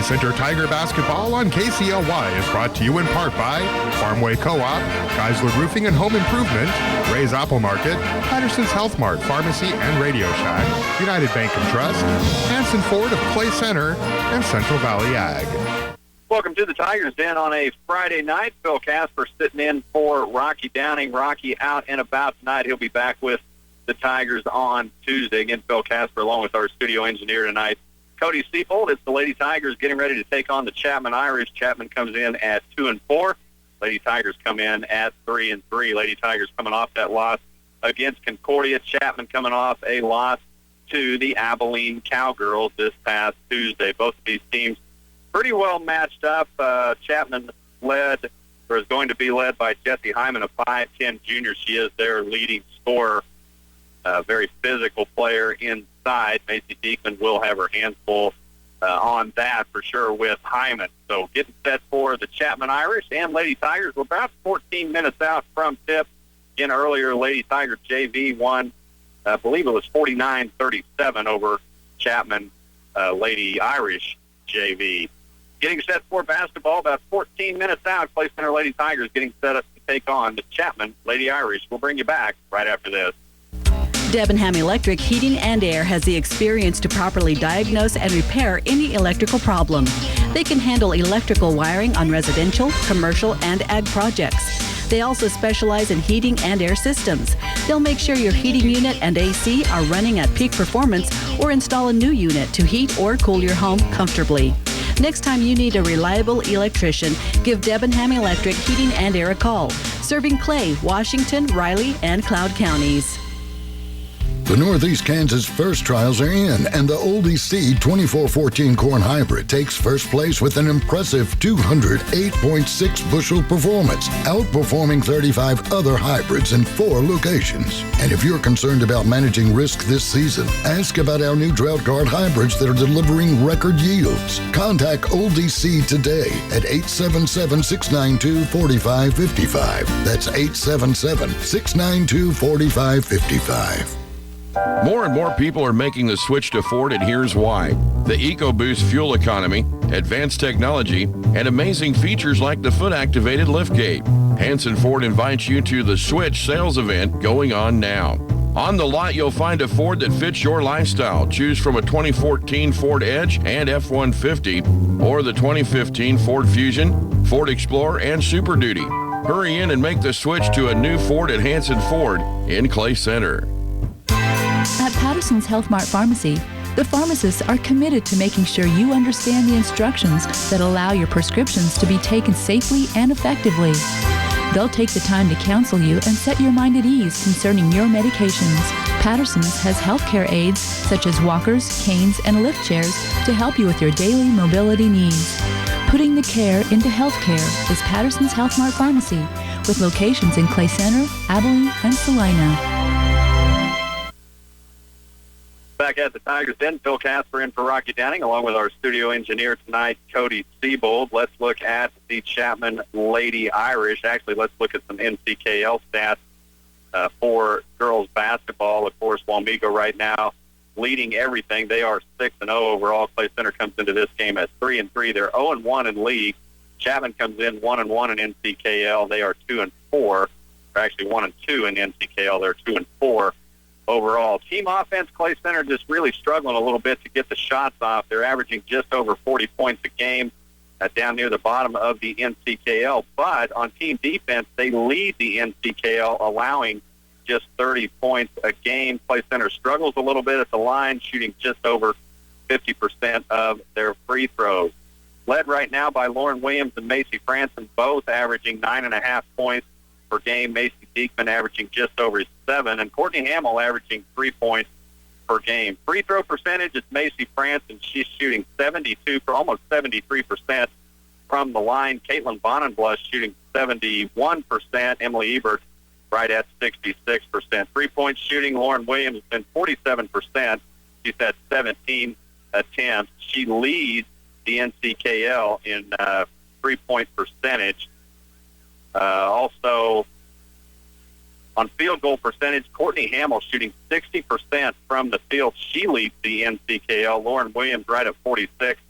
Center Tiger Basketball on KCLY is brought to you in part by Farmway Co-op, Geisler Roofing and Home Improvement, Ray's Apple Market, Patterson's Health Mart, Pharmacy and Radio Shack, United Bank and Trust, Hanson Ford of Clay Center, and Central Valley Ag. Welcome to the Tigers Den on a Friday night. Phil Casper sitting in for Rocky Downing. Rocky out and about tonight. He'll be back with the Tigers on Tuesday. Again, Phil Casper along with our studio engineer tonight, Cody Seafold. It's the Lady Tigers getting ready to take on the Chapman Irish. Chapman comes in at 2-4. Lady Tigers come in at 3-3. Lady Tigers coming off that loss against Concordia. Chapman coming off a loss to the Abilene Cowgirls this past Tuesday. Both of these teams pretty well matched up. Chapman is going to be led by Jessie Hyman, a 5'10 junior. She is their leading scorer. Very physical player inside. Macy Diekman will have her hands full on that for sure with Hyman. So getting set for the Chapman Irish and Lady Tigers. We're about 14 minutes out from tip. Again, earlier, Lady Tigers JV won, I believe it was 49-37 over Chapman Lady Irish JV. Getting set for basketball, about 14 minutes out. Clay Center Lady Tigers getting set up to take on the Chapman Lady Irish. We'll bring you back right after this. Debenham Electric Heating and Air has the experience to properly diagnose and repair any electrical problem. They can handle electrical wiring on residential, commercial, and ag projects. They also specialize in heating and air systems. They'll make sure your heating unit and AC are running at peak performance or install a new unit to heat or cool your home comfortably. Next time you need a reliable electrician, give Debenham Electric Heating and Air a call. Serving Clay, Washington, Riley, and Cloud counties. The Northeast Kansas First Trials are in, and the Oldie Seed 2414 corn hybrid takes first place with an impressive 208.6 bushel performance, outperforming 35 other hybrids in 4 locations. And if you're concerned about managing risk this season, ask about our new Drought Guard hybrids that are delivering record yields. Contact Oldie Seed today at 877-692-4555. That's 877-692-4555. More and more people are making the switch to Ford, and here's why. The EcoBoost fuel economy, advanced technology, and amazing features like the foot-activated liftgate. Hanson Ford invites you to the Switch sales event going on now. On the lot, you'll find a Ford that fits your lifestyle. Choose from a 2014 Ford Edge and F-150, or the 2015 Ford Fusion, Ford Explorer, and Super Duty. Hurry in and make the switch to a new Ford at Hanson Ford in Clay Center. At Patterson's Health Mart Pharmacy, the pharmacists are committed to making sure you understand the instructions that allow your prescriptions to be taken safely and effectively. They'll take the time to counsel you and set your mind at ease concerning your medications. Patterson's has healthcare aids such as walkers, canes, and lift chairs to help you with your daily mobility needs. Putting the care into healthcare is Patterson's Health Mart Pharmacy, with locations in Clay Center, Abilene, and Salina. Back at the Tigers Den, Phil Casper in for Rocky Downing, along with our studio engineer tonight, Cody Seabold. Let's look at the Chapman Lady Irish. Actually, let's look at some NCKL stats for girls basketball. Of course, Wamego right now leading everything. They are 6-0 overall. Clay Center comes into this game at 3-3. They're 0-1 in league. Chapman comes in 1-1 in NCKL. They are 2-4. They're actually 1-2 in NCKL. They're 2-4. Overall, team offense, Clay Center just really struggling a little bit to get the shots off. They're averaging just over 40 points a game down near the bottom of the NCKL. But on team defense, they lead the NCKL, allowing just 30 points a game. Clay Center struggles a little bit at the line, shooting just over 50% of their free throws. Led right now by Lauren Williams and Macy Franson, both averaging 9.5 points per game. Macy Diekman averaging just over 7, and Courtney Hamill averaging 3 points per game. Free throw percentage is Macy Franson. She's shooting 72 for almost 73% from the line. Caitlin Bonenblush shooting 71%. Emily Ebert right at 66%. Three-point shooting, Lauren Williams has been 47%. She's had 17 attempts. She leads the NCKL in three-point percentage. Also, on field goal percentage, Courtney Hamill shooting 60% from the field. She leads the NCKL. Lauren Williams right at 46.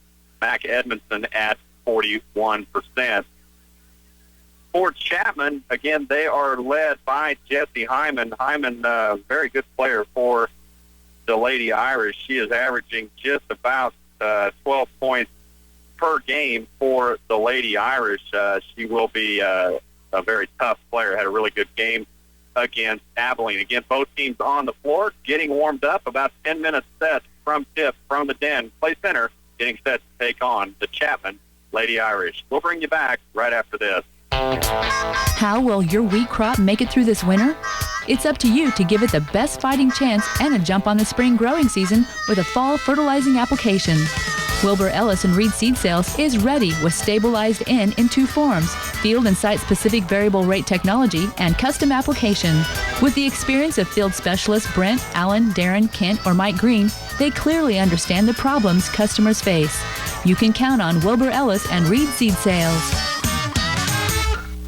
Mac Edmondson at 41%. For Chapman, again, they are led by Jessie Hyman. Hyman, very good player for the Lady Irish. She is averaging just about 12 points per game for the Lady Irish. She will be a very tough player. Had a really good game against Abilene. Again, both teams on the floor, getting warmed up. About 10 minutes set from tip from the den. Clay Center getting set to take on the Chapman Lady Irish. We'll bring you back right after this. How will your wheat crop make it through this winter? It's up to you to give it the best fighting chance and a jump on the spring growing season with a fall fertilizing application. Wilbur Ellis and Reed Seed Sales is ready with stabilized in 2 forms, field and site-specific variable rate technology, and custom application. With the experience of field specialists Brent, Allen, Darren, Kent, or Mike Green, they clearly understand the problems customers face. You can count on Wilbur Ellis and Reed Seed Sales.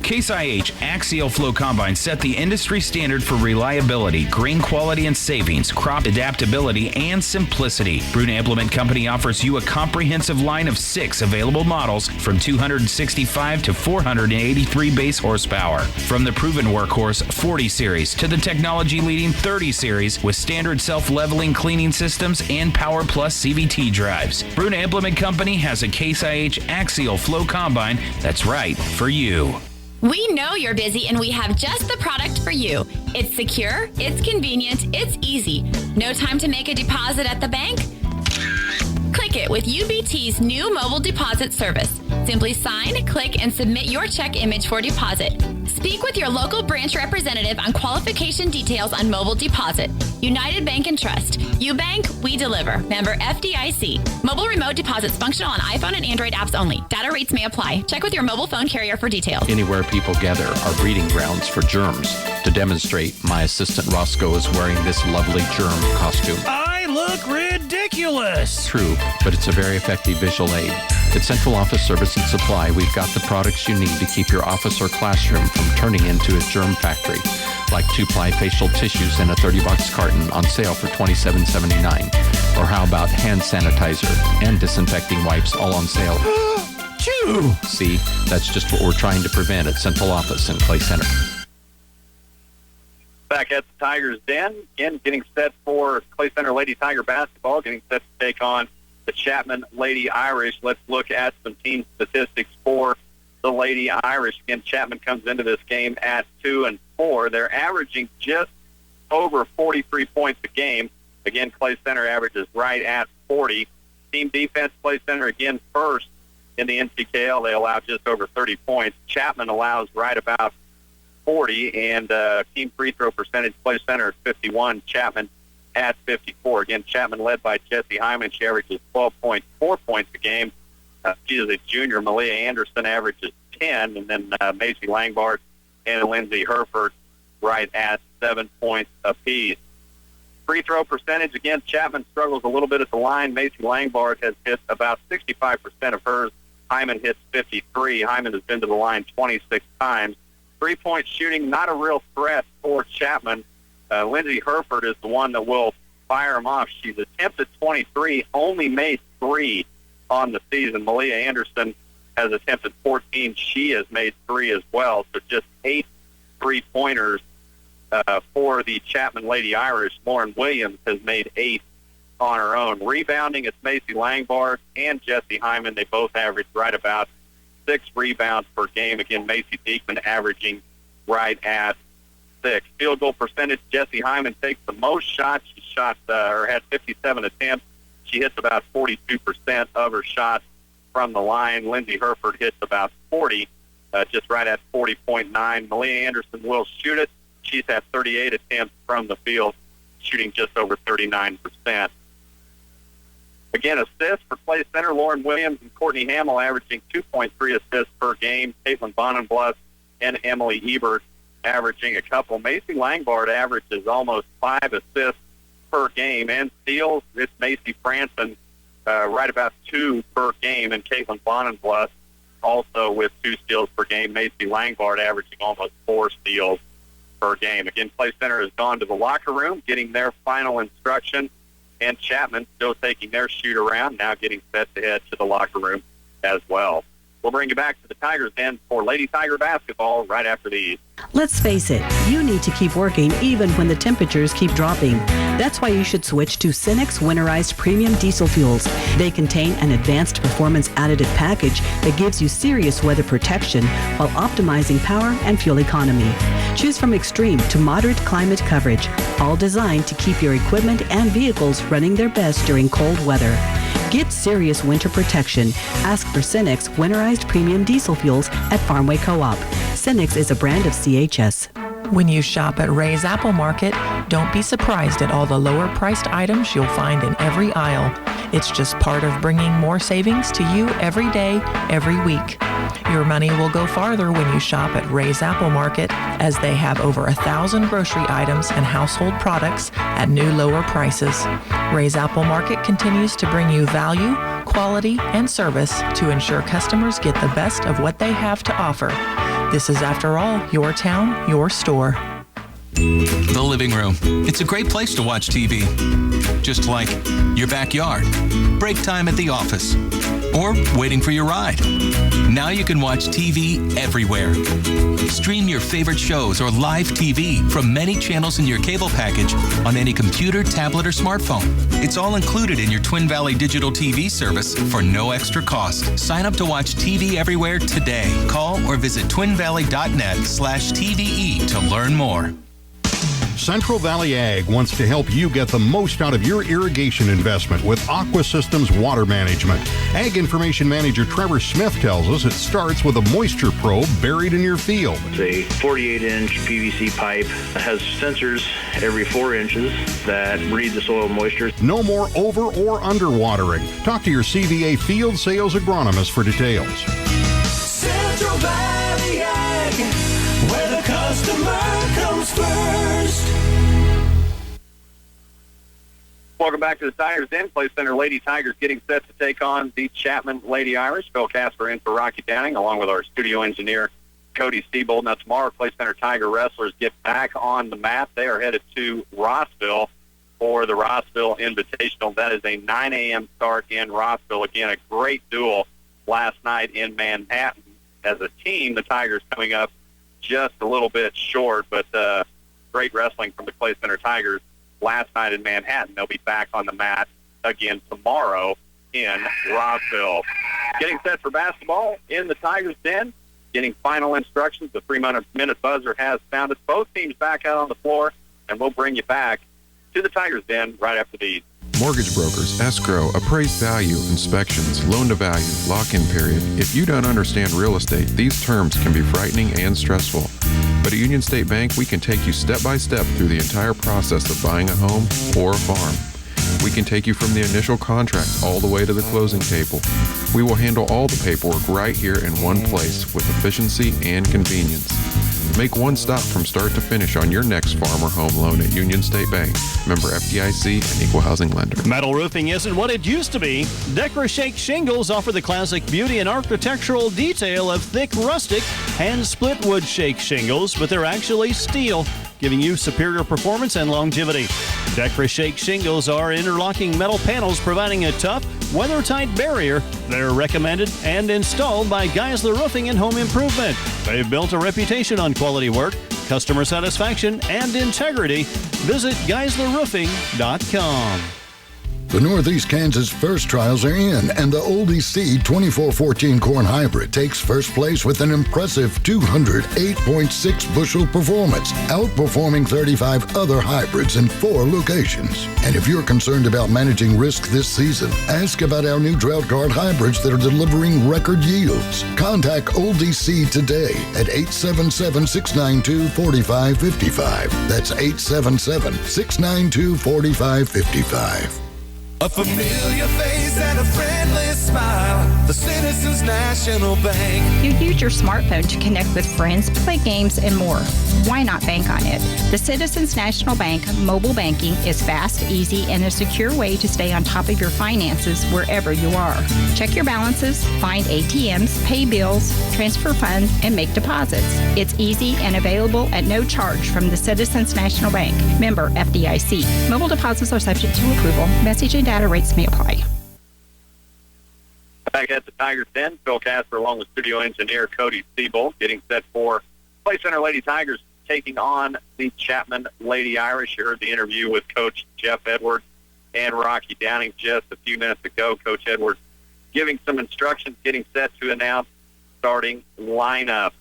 Case IH Axial Flow Combine set the industry standard for reliability, grain quality and savings, crop adaptability, and simplicity. Brune Implement Company offers you a comprehensive line of 6 available models from 265 to 483 base horsepower. From the proven workhorse 40 series to the technology-leading 30 series with standard self-leveling cleaning systems and Power Plus CVT drives. Brune Implement Company has a Case IH Axial Flow Combine that's right for you. We know you're busy and we have just the product for you. It's secure, it's convenient, it's easy. No time to make a deposit at the bank? Click it with UBT's new mobile deposit service. Simply sign, click, and submit your check image for deposit. Speak with your local branch representative on qualification details on mobile deposit. United Bank and Trust. You bank, we deliver. Member FDIC. Mobile remote deposits functional on iPhone and Android apps only. Data rates may apply. Check with your mobile phone carrier for details. Anywhere people gather are breeding grounds for germs. To demonstrate, my assistant Roscoe is wearing this lovely germ costume. I look ridiculous! True, but it's a very effective visual aid. At Central Office Service and Supply, we've got the products you need to keep your office or classroom from turning into a germ factory. Like 2-ply facial tissues in a 30-box carton on sale for $27.79. Or how about hand sanitizer and disinfecting wipes all on sale? Chew! See, that's just what we're trying to prevent at Central Office and Clay Center. Back at the Tigers' Den, again, getting set for Clay Center Lady Tiger basketball, getting set to take on the Chapman Lady Irish. Let's look at some team statistics for the Lady Irish. Again, Chapman comes into this game at 2-4. They're averaging just over 43 points a game. Again, Clay Center averages right at 40. Team defense, Clay Center again first in the NCKL. They allow just over 30 points. Chapman allows right about 40, and team free throw percentage, Clay Center at 51, Chapman at 54. Again, Chapman led by Jessie Hyman. She averages 12.4 points a game. She is a junior. Malia Anderson averages 10, and then Macy Langbard and Lindsey Herford right at 7 points apiece. Free throw percentage, again, Chapman struggles a little bit at the line. Macy Langbard has hit about 65% of hers. Hyman hits 53. Hyman has been to the line 26 times. Three-point shooting, not a real threat for Chapman. Lindsey Herford is the one that will fire him off. She's attempted 23, only made 3 on the season. Malia Anderson has attempted 14. She has made 3 as well, so just 8 3-pointers for the Chapman Lady Irish. Lauren Williams has made 8 on her own. Rebounding, it's Macy Langbard and Jessie Hyman. They both average right about 6 rebounds per game. Again, Macy Diekman averaging right at 6. Field goal percentage, Jessie Hyman takes the most shots. She shot or had 57 attempts. She hits about 42% of her shots from the line. Lindsey Herford hits about 40, just right at 40.9. Malia Anderson will shoot it. She's had 38 attempts from the field, shooting just over 39%. Again, assists for Clay Center, Lauren Williams and Courtney Hamill averaging 2.3 assists per game. Caitlin Bonenbluth and Emily Ebert averaging a couple. Macy Langbard averages almost 5 assists per game. And steals, it's Macy Franson, right about 2 per game. And Caitlin Bonenbluth also with 2 steals per game. Macy Langbard averaging almost 4 steals per game. Again, Clay Center has gone to the locker room, getting their final instruction. and Chapman still taking their shoot around, now getting set to head to the locker room as well. We'll bring you back to the Tigers Den for Lady Tiger basketball right after these. Let's face it, you need to keep working even when the temperatures keep dropping. That's why you should switch to Cenex Winterized Premium Diesel Fuels. They contain an advanced performance additive package that gives you serious weather protection while optimizing power and fuel economy. Choose from extreme to moderate climate coverage, all designed to keep your equipment and vehicles running their best during cold weather. Get serious winter protection. Ask for Cenex Winterized Premium Diesel Fuels at Farmway Co-op. Cenex is a brand of CHS. When you shop at Ray's Apple Market, don't be surprised at all the lower-priced items you'll find in every aisle. It's just part of bringing more savings to you every day, every week. Your money will go farther when you shop at Ray's Apple Market, as they have over 1,000 grocery items and household products at new lower prices. Ray's Apple Market continues to bring you value, quality, and service to ensure customers get the best of what they have to offer. This is, after all, your town, your store. The living room. It's a great place to watch TV. Just like your backyard, break time at the office, or waiting for your ride. Now you can watch TV everywhere. Stream your favorite shows or live TV from many channels in your cable package on any computer, tablet, or smartphone. It's all included in your Twin Valley digital TV service for no extra cost. Sign up to watch TV everywhere today. Call or visit twinvalley.net/TVE to learn more. Central Valley Ag wants to help you get the most out of your irrigation investment with Aqua Systems Water Management. Ag Information Manager Trevor Smith tells us it starts with a moisture probe buried in your field. It's a 48-inch PVC pipe that has sensors every 4 inches that read the soil moisture. No more over or under watering. Talk to your CVA field sales agronomist for details. Central Valley Ag, where the customer comes first. Welcome back to the Tigers Den. Play Center Lady Tigers getting set to take on the Chapman Lady Irish. Phil Casper in for Rocky Downing, along with our studio engineer, Cody Siebold. Now tomorrow, Play Center Tiger wrestlers get back on the mat. They are headed to Rossville for the Rossville Invitational. That is a 9 a.m. start in Rossville. Again, a great duel last night in Manhattan. As a team, the Tigers coming up just a little bit short, but great wrestling from the Clay Center Tigers last night in Manhattan. They'll be back on the mat again tomorrow in Rossville. Getting set for basketball in the Tigers Den, getting final instructions. The 3-minute buzzer has sounded. Both teams back out on the floor, and we'll bring you back to the Tigers Den right after these. Mortgage brokers, escrow, appraised value, inspections, loan-to-value, lock-in period. If you don't understand real estate, these terms can be frightening and stressful. But at Union State Bank, we can take you step by step through the entire process of buying a home or a farm. We can take you from the initial contract all the way to the closing table. We will handle all the paperwork right here in one place with efficiency and convenience. Make one stop from start to finish on your next farm or home loan at Union State Bank. Member FDIC and equal housing lender. Metal roofing isn't what it used to be. Decra Shake Shingles offer the classic beauty and architectural detail of thick, rustic, hand-split wood shake shingles, but they're actually steel, giving you superior performance and longevity. Decra Shake Shingles are interlocking metal panels providing a tough, weather-tight barrier. They're recommended and installed by Geisler Roofing and Home Improvement. They've built a reputation on quality work, customer satisfaction, and integrity. Visit GeislerRoofing.com. The Northeast Kansas First Trials are in, and the Oldie Seed 2414 corn hybrid takes first place with an impressive 208.6 bushel performance, outperforming 35 other hybrids in 4 locations. And if you're concerned about managing risk this season, ask about our new Drought Guard hybrids that are delivering record yields. Contact Oldie Seed today at 877-692-4555. That's 877-692-4555. A familiar face and a friendly smile. The Citizens National Bank. You use your smartphone to connect with friends, play games, and more. Why not bank on it? The Citizens National Bank mobile banking is fast, easy, and a secure way to stay on top of your finances wherever you are. Check your balances, find ATMs, pay bills, transfer funds, and make deposits. It's easy and available at no charge from the Citizens National Bank. Member FDIC. Mobile deposits are subject to approval. Message and data rates may apply. Back at the Tigers Den, Phil Casper along with studio engineer Cody Siebold getting set for Play Center Lady Tigers taking on the Chapman Lady Irish. You heard the interview with Coach Jeff Edwards and Rocky Downing just a few minutes ago. Coach Edwards giving some instructions, getting set to announce starting lineup.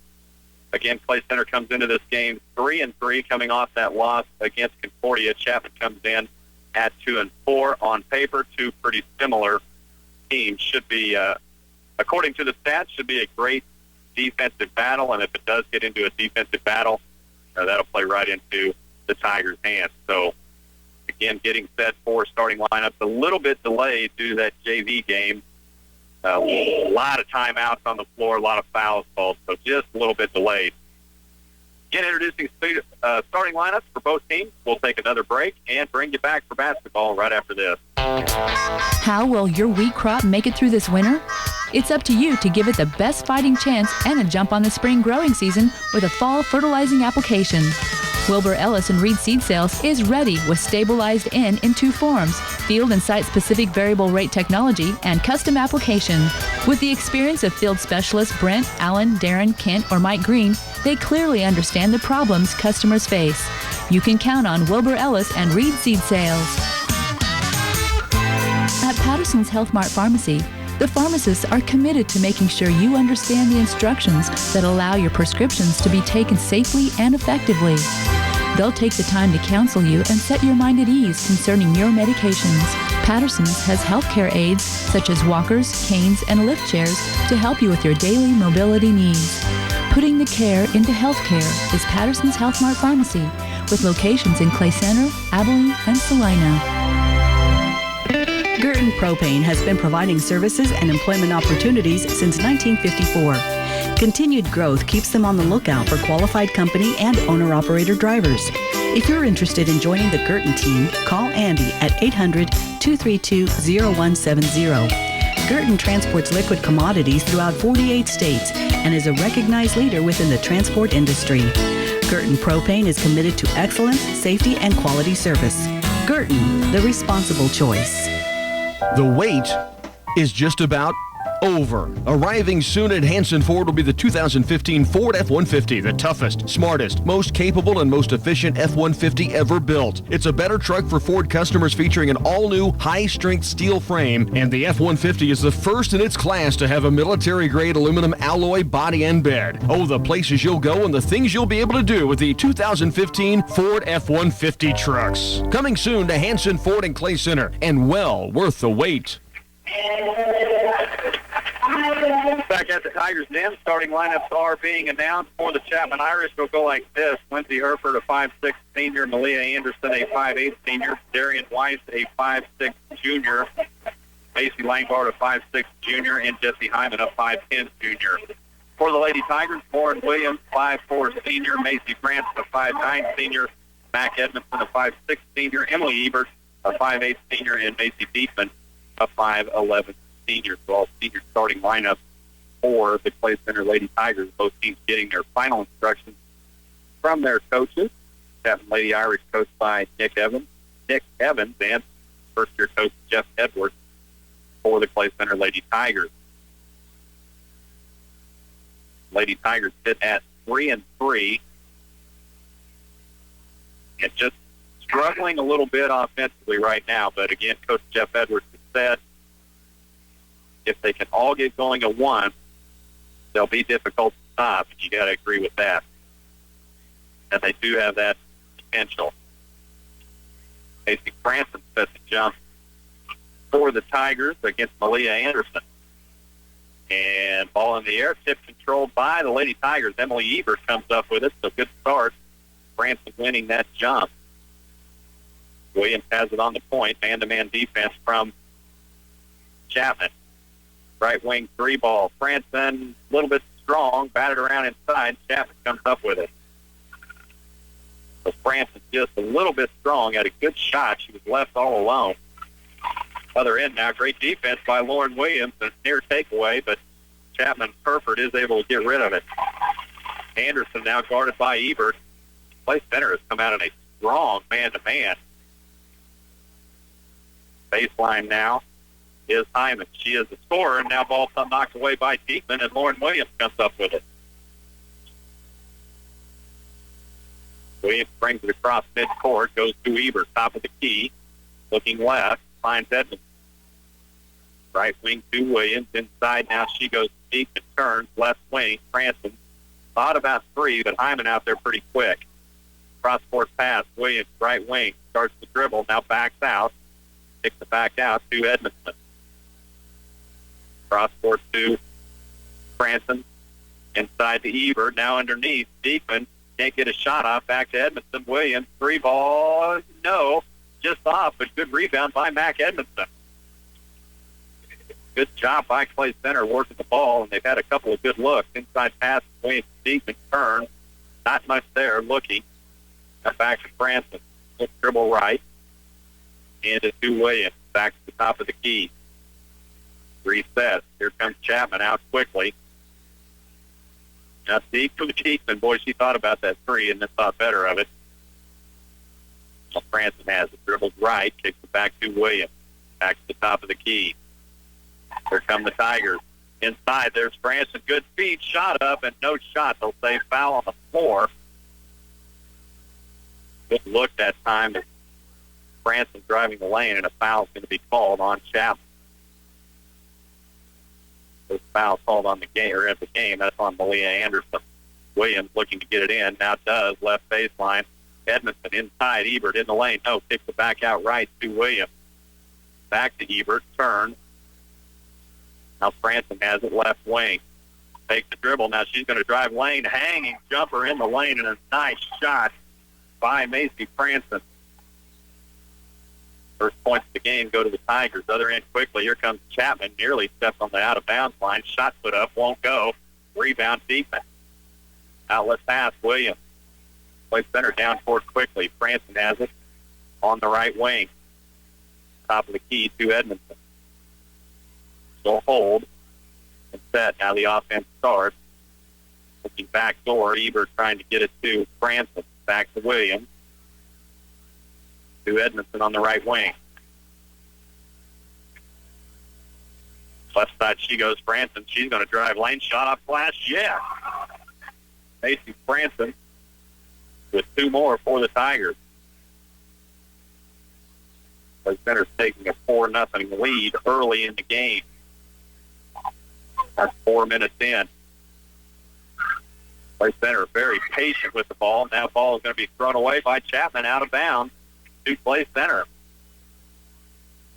Again, Play Center comes into this game 3-3, coming off that loss against Concordia. Chapman comes in at 2-4. On paper, two pretty similar teams. Should be, according to the stats, should be a great defensive battle. And if it does get into a defensive battle, that'll play right into the Tigers' hands. So, again, getting set for starting lineups. A little bit delayed due to that JV game. A lot of timeouts on the floor, a lot of fouls called, so just a little bit delayed. Again, introducing starting lineups for both teams. We'll take another break and bring you back for basketball right after this. How will your wheat crop make it through this winter? It's up to you to give it the best fighting chance and a jump on the spring growing season with a fall fertilizing application. Wilbur Ellis and Reed Seed Sales is ready with stabilized in two forms, field and site-specific variable rate technology and custom application. With the experience of field specialists Brent, Allen, Darren, Kent, or Mike Green, they clearly understand the problems customers face. You can count on Wilbur Ellis and Reed Seed Sales. At Patterson's Health Mart Pharmacy, the pharmacists are committed to making sure you understand the instructions that allow your prescriptions to be taken safely and effectively. They'll take the time to counsel you and set your mind at ease concerning your medications. Patterson's has healthcare aids such as walkers, canes, and lift chairs to help you with your daily mobility needs. Putting the care into healthcare is Patterson's Health Mart Pharmacy, with locations in Clay Center, Abilene, and Salina. Girton Propane has been providing services and employment opportunities since 1954. Continued growth keeps them on the lookout for qualified company and owner-operator drivers. If you're interested in joining the Girton team, call Andy at 800-232-0170. Girton transports liquid commodities throughout 48 states and is a recognized leader within the transport industry. Girton Propane is committed to excellence, safety, and quality service. Girton, the responsible choice. The wait is just about over. Arriving soon at Hanson Ford will be the 2015 Ford F-150, the toughest, smartest, most capable, and most efficient F-150 ever built. It's a better truck for Ford customers, featuring an all-new, high-strength steel frame, and the F-150 is the first in its class to have a military-grade aluminum alloy body and bed. Oh, the places you'll go and the things you'll be able to do with the 2015 Ford F-150 trucks. Coming soon to Hanson Ford and Clay Center, and well worth the wait. Back at the Tigers Den, starting lineups are being announced for the Chapman Irish. They'll go like this: Lindsey Herford, a 5'6" senior; Malia Anderson, a 5'8" senior; Darian Weiss, a 5'6" junior; Macy Langbard, a 5'6" junior; and Jesse Hyman, a 5'10" junior. For the Lady Tigers, Lauren Williams, 5'4" senior; Macy Branson, a 5'9" senior; Mac Edmondson, a 5'6" senior; Emily Ebert, a 5'8" senior; and Macy Beekman, a 5'11" senior. So all senior starting lineup for the Clay Center Lady Tigers. Both teams getting their final instructions from their coaches. Chapman Lady Irish coached by Nick Evans, and first-year coach Jeff Edwards for the Clay Center Lady Tigers. Lady Tigers sit at 3-3, and just struggling a little bit offensively right now. But again, Coach Jeff Edwards has said if they can all get going at once, they'll be difficult to stop. You got to agree with that. And they do have that potential. Macy Branson sets the jump for the Tigers against Malia Anderson. And ball in the air, tip controlled by the Lady Tigers. Emily Ebert comes up with it, so good start. Branson winning that jump. Williams has it on the point. Man-to-man defense from Chapman. Right wing three ball. Franson, a little bit strong, batted around inside. Chapman comes up with it. So Franson just a little bit strong, had a good shot. She was left all alone. Other end now, great defense by Lauren Williams. A near takeaway, but Chapman Herford is able to get rid of it. Anderson now guarded by Ebert. Play center has come out in a strong man-to-man. Baseline now is Hyman. She is the scorer, and now ball knocked away by Diekman, and Lauren Williams comes up with it. Williams brings it across midcourt, goes to Ebert, top of the key, looking left, finds Edmonds. Right wing to Williams, inside now she goes to Diekman, turns, left wing, Franson. Thought about three, but Hyman out there pretty quick. Cross-court pass, Williams, right wing, starts to dribble, now backs out, takes it back out to Edmondson. Cross-court to Franson, inside to Ebert, now underneath, Diekman, can't get a shot off, back to Edmondson. Williams, three ball, no, just off, but good rebound by Mac Edmondson. Good job by Clay Center working the ball, and they've had a couple of good looks. Inside pass, Williams, Diekman, turn, not much there, looking. Now back to Franson, dribble right, and it's to Williams, back to the top of the key. Reset. Here comes Chapman out quickly. Now Diekman, boy, she thought about that three and then thought better of it. Well, Franson has it, dribbles right, kicks it back to Williams, back to the top of the key. Here come the Tigers. Inside, there's Franson, good feed, shot up, and no shot. They'll say foul on the floor. Good look that time as Franson driving the lane, and a foul is going to be called on Chapman. This foul called on the game, or at the game. That's on Malia Anderson. Williams looking to get it in. Now does. Left baseline. Edmondson inside. Ebert in the lane. No. Kicks it back out right to Williams. Back to Ebert. Turn. Now Franson has it left wing. Takes the dribble. Now she's going to drive lane. Hanging jumper in the lane, and a nice shot by Macy Franson. First points of the game go to the Tigers. Other end quickly. Here comes Chapman. Nearly steps on the out-of-bounds line. Shot put up. Won't go. Rebound Diekman. Outlet pass. Williams. Play center down court quickly. Franson has it on the right wing. Top of the key to Edmondson. Still hold. And set. Now the offense starts. Looking back door. Ebert trying to get it to Franson. Back to Williams. To Edmondson on the right wing. Left side she goes, Franson. She's going to drive lane. Shot off glass. Yeah. Macy Franson with two more for the Tigers. The center's taking a 4-0 lead early in the game. That's 4 minutes in. Play center very patient with the ball. Now ball is going to be thrown away by Chapman out of bounds to play center.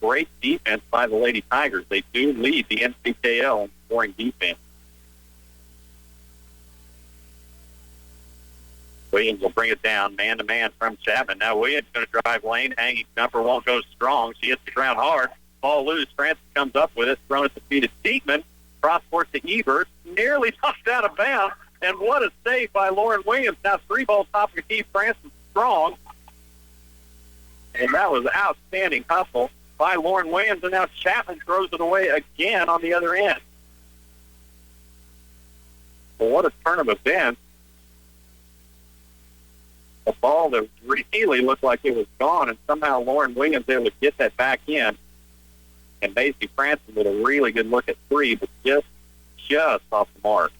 Great defense by the Lady Tigers. They do lead the NCKL in scoring defense. Williams will bring it down, man-to-man from Chapman. Now Williams going to drive lane, hanging jumper, won't go strong. She hits the ground hard. Ball loose. Francis comes up with it, thrown at the feet of Diekman. Cross-court to Ebert, nearly knocked out of bounds. And what a save by Lauren Williams. Now three ball top of the key, Francis strong. And that was outstanding hustle by Lauren Williams. And now Chapman throws it away again on the other end. Well, what a turn of events. A ball that really looked like it was gone, and somehow Lauren Williams able to get that back in. And Macy Franson with a really good look at three, but just off the mark.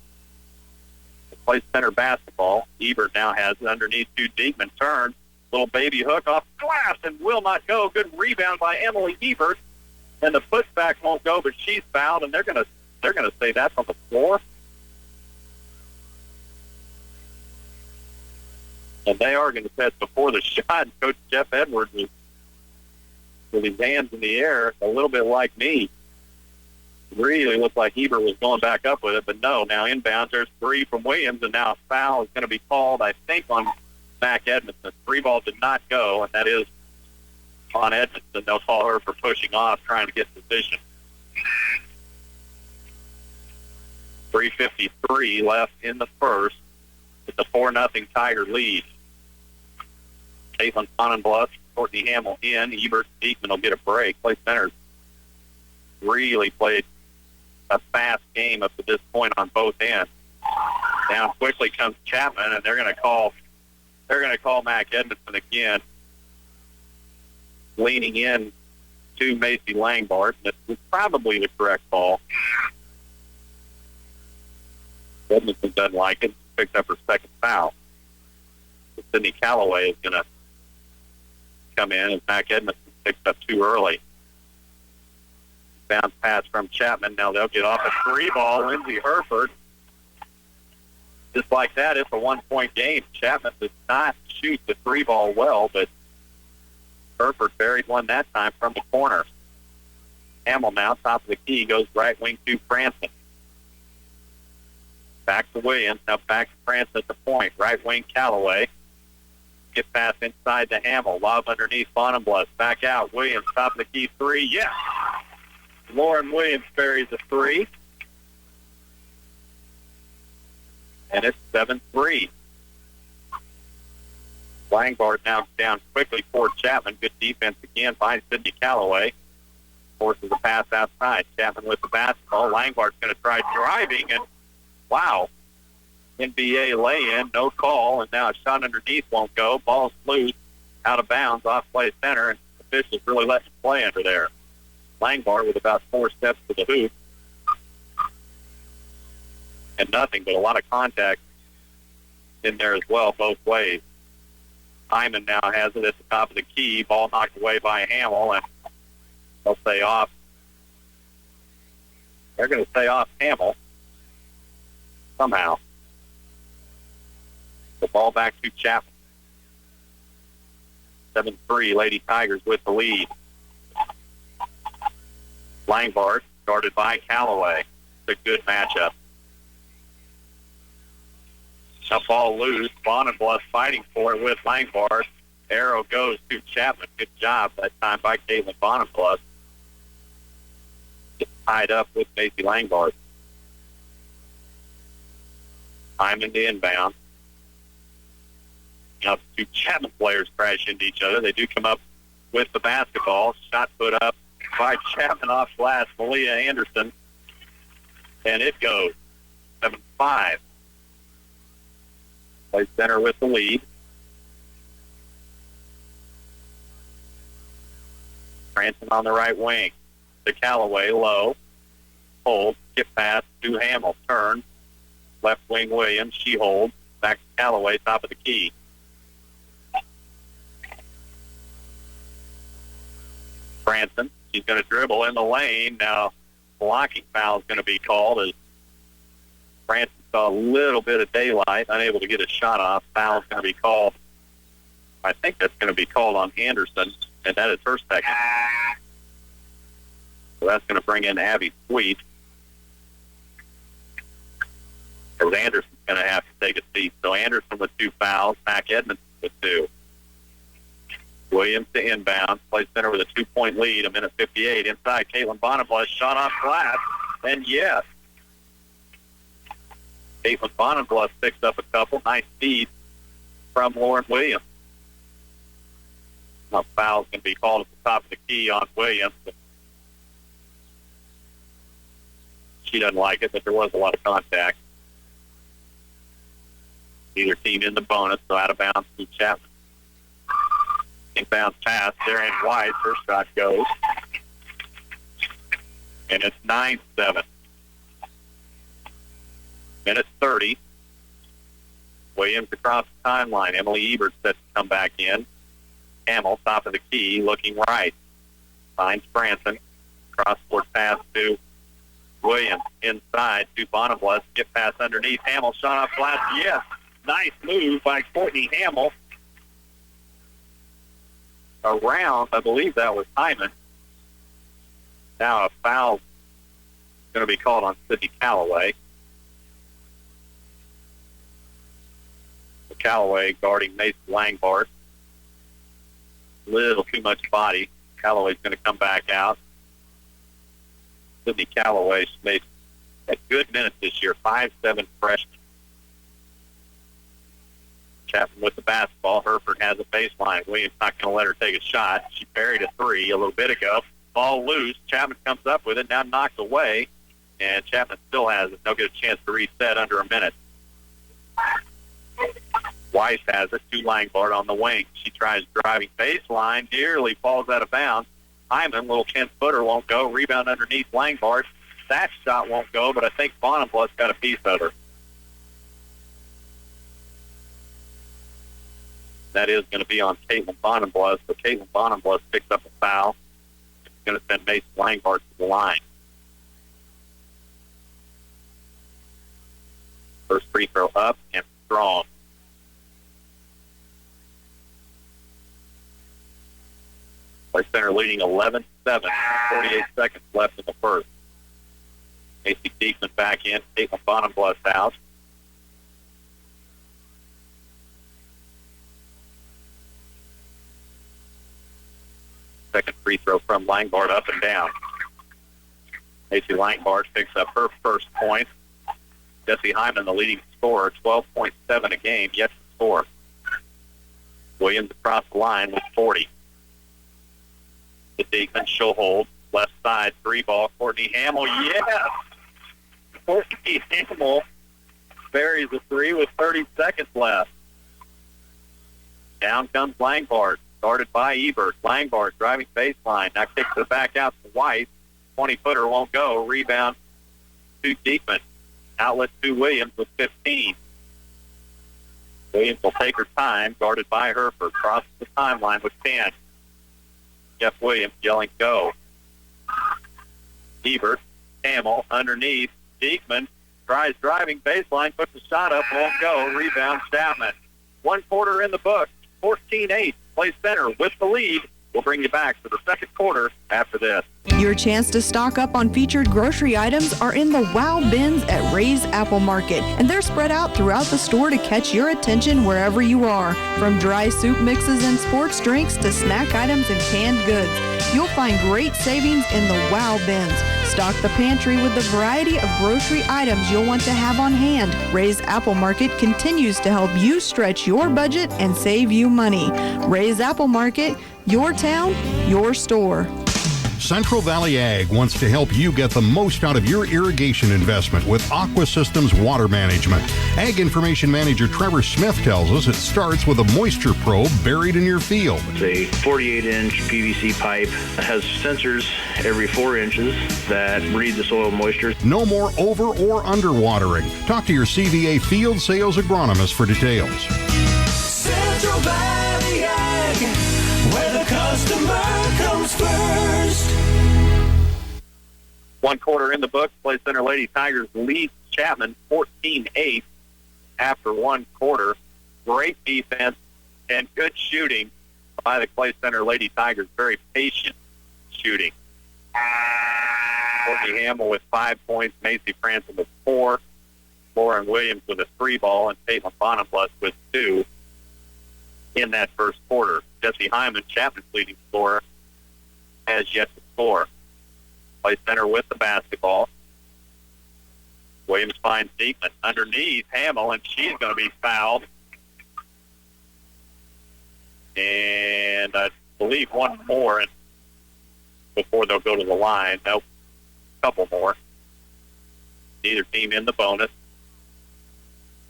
Plays center basketball. Ebert now has it underneath to Diekman. Turn. Little baby hook off glass and will not go. Good rebound by Emily Ebert. And the putback won't go, but she's fouled, and they're gonna say that's on the floor. And they are going to set before the shot. Coach Jeff Edwards was with his hands in the air, a little bit like me. Really looked like Ebert was going back up with it, but no. Now inbounds, there's three from Williams, and now a foul is going to be called, I think, on Mac Edmondson. Three ball did not go, and that is on Edmondson. They'll call her for pushing off, trying to get position. 3:53 left in the first. It's a 4-0 Tiger lead. Caitlin Sonnenbluth, Courtney Hamill in. Ebert Beekman will get a break. Play centers really played a fast game up to this point on both ends. Down quickly comes Chapman, and they're going to call Mac Edmondson again, leaning in to Macy Langbart. This was probably the correct call. Edmondson doesn't like it. Picked up her second foul. So Sydney Calloway is going to come in, and Mac Edmondson picked up too early. Bounce pass from Chapman. Now they'll get off a 3-ball. Lindsay Herford. Just like that, it's a 1-point game. Chapman does not shoot the 3-ball well, but Herford buried one that time from the corner. Hamill now, top of the key, goes right wing to Franson. Back to Williams. Now back to France at the point. Right wing Callaway. Get pass inside to Hamill. Lob underneath Bonenbluth. Back out. Williams, top of the key, 3. Yes! Lauren Williams buries a 3. And it's 7-3. Langbart now down quickly for Chapman. Good defense again by Sydney Callaway. Forces a pass outside. Chapman with the basketball. Langbart's going to try driving, and wow. NBA lay-in, no call, and now a shot underneath won't go. Ball's loose, out of bounds, off play center, and officials really letting play under there. Langbart with about 4 steps to the hoop. And nothing but a lot of contact in there as well, both ways. Hyman now has it at the top of the key. Ball knocked away by Hamill, and they'll say off. They're going to say off Hamill somehow. The ball back to Chapman. 7-3, Lady Tigers with the lead. Langbart guarded by Callaway. It's a good matchup. Now ball loose. Bonenbluth fighting for it with Langbart. Arrow goes to Chapman. Good job that time by Caitlin Bonenbluth. Gets tied up with Macy Langbart. Hyman to inbound. Now two Chapman players crash into each other. They do come up with the basketball. Shot put up by Chapman off glass. Malia Anderson. And it goes 7-5. Plays center with the lead. Branson on the right wing. To Callaway, low. Hold. Skip pass to Hamill. Turn. Left wing Williams. She holds. Back to Callaway, top of the key. Branson. She's going to dribble in the lane. Now, blocking foul is going to be called as Branson saw a little bit of daylight, unable to get a shot off. Foul is going to be called. I think that's going to be called on Anderson, and that is her second. So that's going to bring in Abby Sweet. Because Anderson's going to have to take a seat. So Anderson with 2 fouls, Mac Edmondson with 2. Williams to inbound, plays center with a 2-point lead, 1:58. Inside, Caitlin Bonenbluth, shot off glass, and yes. Caitlin Bonenbluth picks up a couple. Nice feed from Lauren Williams. Now foul's going to be called at the top of the key on Williams. She doesn't like it, but there was a lot of contact. Neither team in the bonus, so out of bounds to Chapman. Inbounds pass, Darian White, her shot goes. And it's 9-7. Minute 30. Williams across the timeline. Emily Ebert set to come back in. Hamill, top of the key, looking right. Finds Branson. Cross-court pass to Williams. Inside to Bonenbluth. Skip pass underneath. Hamill shot off glass. Yes. Nice move by Courtney Hamill. Around, I believe that was Hyman. Now a foul going to be called on Sydney Callaway. Callaway guarding Mason Langbart. little too much body. Callaway's going to come back out. Sydney Callaway's made a good minute this year, 5'7" freshman. Chapman with the basketball. Hereford has a baseline. Williams not going to let her take a shot. She buried a three a little bit ago. Ball loose. Chapman comes up with it, now knocked away, and Chapman still has it. They'll get a chance to reset under a minute. Weiss has it to Langbard on the wing. She tries driving baseline. Dearly falls out of bounds. Hyman, little 10-footer, won't go. Rebound underneath Langbard. That shot won't go, but I think Bonenbluth's got a piece of her. That is going to be on Caitlin Bonenbluth, but Caitlin Bonenbluth picks up a foul. It's going to send Mason Langbard to the line. First free throw up and strong. Play center leading 11-7. 48 seconds left in the first. Casey Diekman back in. Caitlin Bonenbluth out. Second free throw from Langbard, up and down. Macy Langbard picks up her first point. Jesse Hyman, the leading scorer, 12.7 a game, yet to score. Williams across the line with 40. To Diekman, she'll hold. Left side, three ball. Courtney Hamill, yes! Courtney Hamill buries a three with 30 seconds left. Down comes Langbard. Started by Ebert. Langbard driving baseline. Now kicks it back out to Weiss. 20-footer won't go. Rebound to Diekman. Outlet to Williams with 15. Williams will take her time. Guarded by Hereford. Crosses the timeline with 10. Jeff Williams yelling go. Ebert. Hamill underneath. Diekman tries driving baseline. Puts the shot up. Won't go. Rebound Chapman. 1 quarter in the book. 14-8. Play center with the lead. We'll bring you back for the second quarter after this. Your chance to stock up on featured grocery items are in the Wow Bins at Ray's Apple Market, and they're spread out throughout the store to catch your attention wherever you are. From dry soup mixes and sports drinks to snack items and canned goods, you'll find great savings in the Wow Bins. Stock the pantry with the variety of grocery items you'll want to have on hand. Ray's Apple Market continues to help you stretch your budget and save you money. Ray's Apple Market, your town, your store. Central Valley Ag wants to help you get the most out of your irrigation investment with Aqua Systems Water Management. Ag Information Manager Trevor Smith tells us it starts with a moisture probe buried in your field. It's a 48-inch PVC pipe that has sensors every 4 inches that read the soil moisture. No more over or under watering. Talk to your CVA field sales agronomist for details. Central Valley Ag, where the customer comes first. 1 quarter in the book. Play center Lady Tigers lead Chapman 14-8 after 1 quarter. Great defense and good shooting by the Clay Center Lady Tigers. Very patient shooting. Courtney Hamill with 5 points. Macy Franson with 4. Lauren Williams with a 3 ball. And Caitlin Bonenbluth with 2 in that first quarter. Jesse Hyman, Chapman's leading scorer, has yet to score. Play center with the basketball. Williams finds Diekman underneath Hamill, and she's going to be fouled. And I believe one more before they'll go to the line. Nope, a couple more. Neither team in the bonus.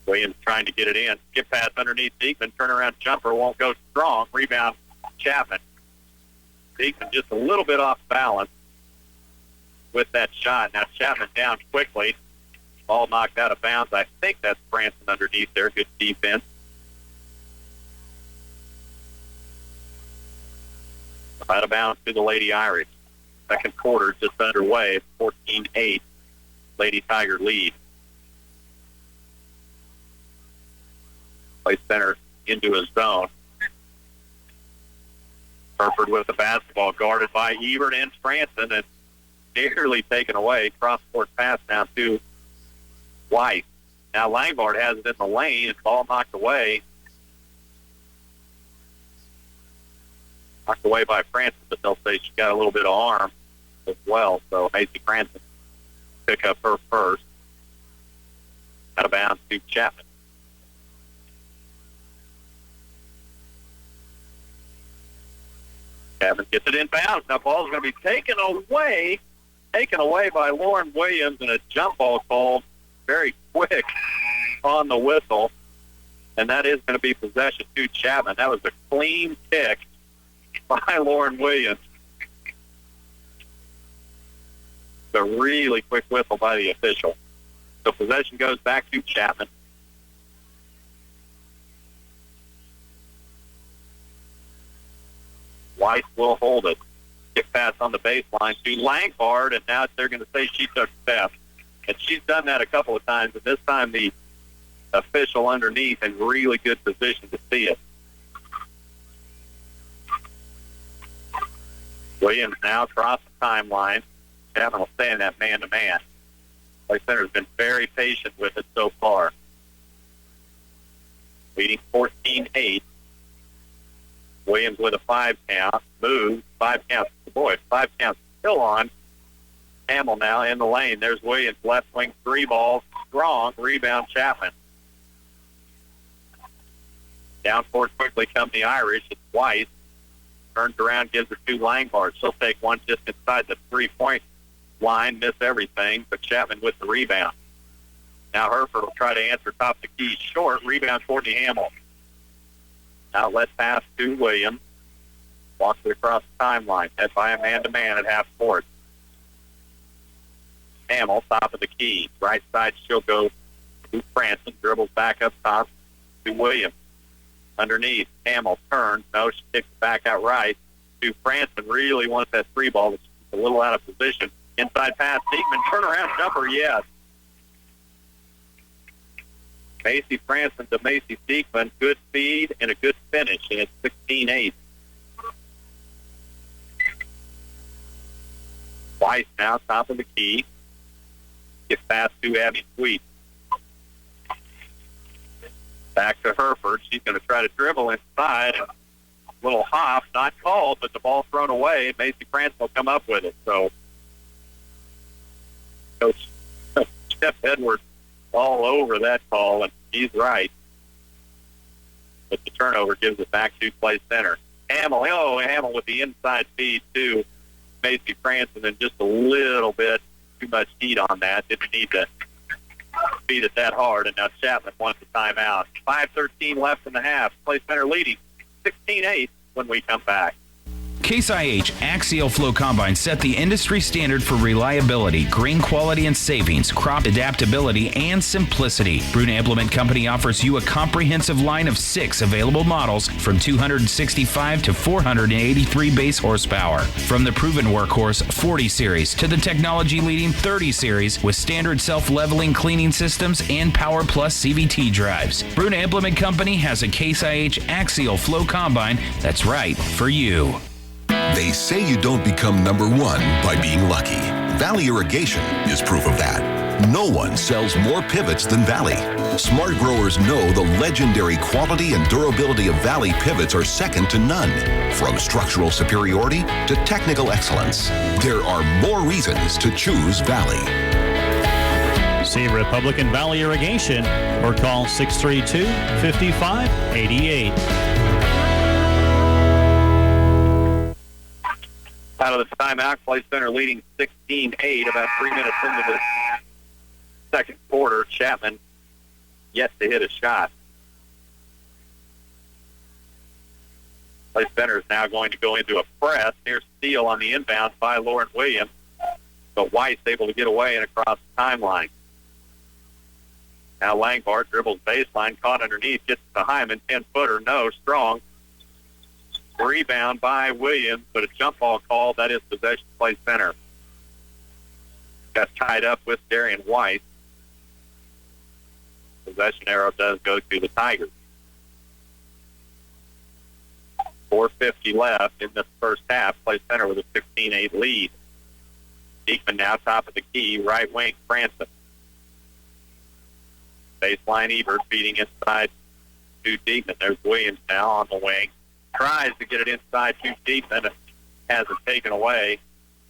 Williams trying to get it in. Skip pass underneath Diekman. Turnaround jumper won't go strong. Rebound Chapman. Diekman just a little bit off balance with that shot. Now Chapman down quickly. Ball knocked out of bounds. I think that's Franson underneath there. Good defense. Out of bounds to the Lady Irish. Second quarter just underway. 14-8. Lady Tiger lead. Play center into his zone. Hereford with the basketball, guarded by Ebert and Franson, and nearly taken away. Cross-court pass now to Weiss. Now Langbard has it in the lane, and ball knocked away. knocked away by Francis, but they'll say she got a little bit of arm as well. So Macy Francis pick up her first. Out of bounds to Chapman. Chapman gets it inbounds. Now ball's going to be taken away by Lauren Williams, and a jump ball called very quick on the whistle. And that is going to be possession to Chapman. That was a clean kick by Lauren Williams. A really quick whistle by the official. So possession goes back to Chapman. Weiss will hold it. Kick pass on the baseline to Langford, and now they're going to say she took theft. And she's done that a couple of times, and this time the official underneath in really good position to see it. Williams now across the timeline. Chapman will stay in that man-to-man. Play Center has been very patient with it so far. Leading 14-8. Williams with a 5 count. Moves. 5 counts. Boy, 5 counts still on. Hamill now in the lane. There's Williams. Left wing 3 ball. Strong. Rebound Chapman. Down court quickly come the Irish. It's Weiss. Turns around, gives it to Langford. She'll take one just inside the 3-point line, miss everything, but Chapman with the rebound. Now Herford will try to answer top the key short. Rebound Courtney Hamill. Outlet pass to Williams. Walks it across the timeline. Head by a man-to-man at half court. Hamill, top of the key. Right side, she'll go to Franson. Dribbles back up top to Williams. Underneath, Hamill turns. No, she kicks it back out right to Franson. Really wants that 3 ball, which is a little out of position. Inside pass, Diekman, turnaround jumper, yes. Macy Franson to Macy Diekman, good speed and a good finish, and it's 16-8. Weiss now, top of the key. Gets pass to Abby Sweet. Back to Herford. She's going to try to dribble inside. A little hop, not called, but the ball thrown away. Macy Franson will come up with it. So Coach Jeff Edwards all over that call, and he's right. But the turnover gives it back to Play Center. Hamill with the inside feed to Macy Franson, and just a little bit too much heat on that. Didn't need to beat it that hard, and now Chapman wants a timeout. 5:13 left in the half. Play Center leading 16-8 when we come back. Case IH Axial Flow Combine set the industry standard for reliability, grain quality and savings, crop adaptability, and simplicity. Brune Implement Company offers you a comprehensive line of 6 available models from 265 to 483 base horsepower. From the proven workhorse 40 series to the technology-leading 30 series with standard self-leveling cleaning systems and Power Plus CVT drives. Brune Implement Company has a Case IH Axial Flow Combine that's right for you. They say you don't become number 1 by being lucky. Valley Irrigation is proof of that. No one sells more pivots than Valley. Smart growers know the legendary quality and durability of Valley pivots are second to none. From structural superiority to technical excellence, there are more reasons to choose Valley. See Republican Valley Irrigation or call 632-5588. Out of the timeout, Play Center leading 16-8, about 3 minutes into the second quarter. Chapman yet to hit a shot. Play Center is now going to go into a press. Here's steal on the inbound by Lauren Williams, but Weiss able to get away and across the timeline. Now Langbart dribbles baseline, caught underneath, gets to Hyman, 10-footer, no, strong. Rebound by Williams, but a jump ball call. That is possession. Play Center. Got tied up with Darian Weiss. Possession arrow does go to the Tigers. 4:50 left in the first half. Play Center with a 16-8 lead. Diekman now top of the key. Right wing, Franson. Baseline, Ebert feeding inside to Diekman. There's Williams now on the wing. tries to get it inside too deep, and it has it taken away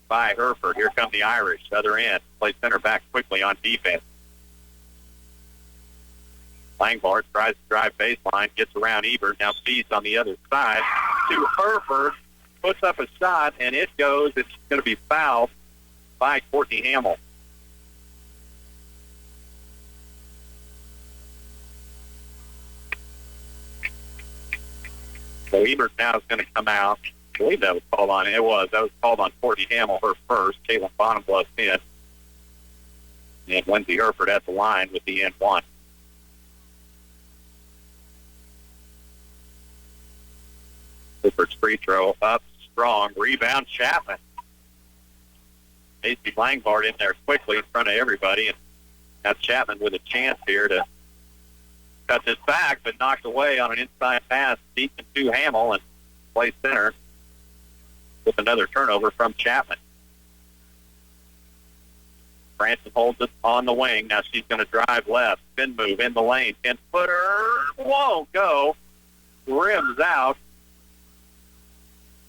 by Hereford. Here come the Irish, other end. Play center back quickly on defense. Langbart tries to drive baseline, gets around Ebert, now feeds on the other side to Hereford, puts up a shot, and it goes. It's going to be fouled by Courtney Hamill. So Ebert now is going to come out. I believe that was called on. It was. That was called on Courtney Hamill, her first. Caitlin Bonham in. And Lindsay Hereford at the line with the N1. Hereford's free throw up strong. Rebound, Chapman. Casey Langbart in there quickly in front of everybody. And that's Chapman with a chance here to cut this back, but knocked away on an inside pass deep into Hamill and play center with another turnover from Chapman. Branson holds it on the wing. Now she's going to drive left. Spin move in the lane. 10-footer. Won't go. Rims out.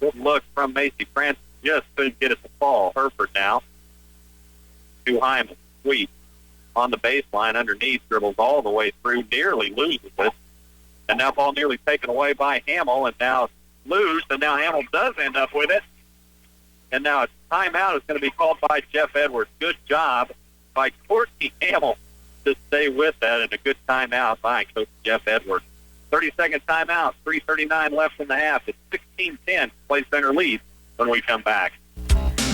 Good look from Macy Branson. Just couldn't get it to fall. Hereford now. To Hyman. Sweet. On the baseline underneath. Dribbles all the way through. Nearly loses it. And now ball nearly taken away by Hamill. And now loose. And now Hamill does end up with it. And now a timeout is going to be called by Jeff Edwards. Good job by Courtney Hamill to stay with that, and a good timeout by Coach Jeff Edwards. 30-second timeout, 3:39 left in the half. It's 16-10, Play Center lead when we come back.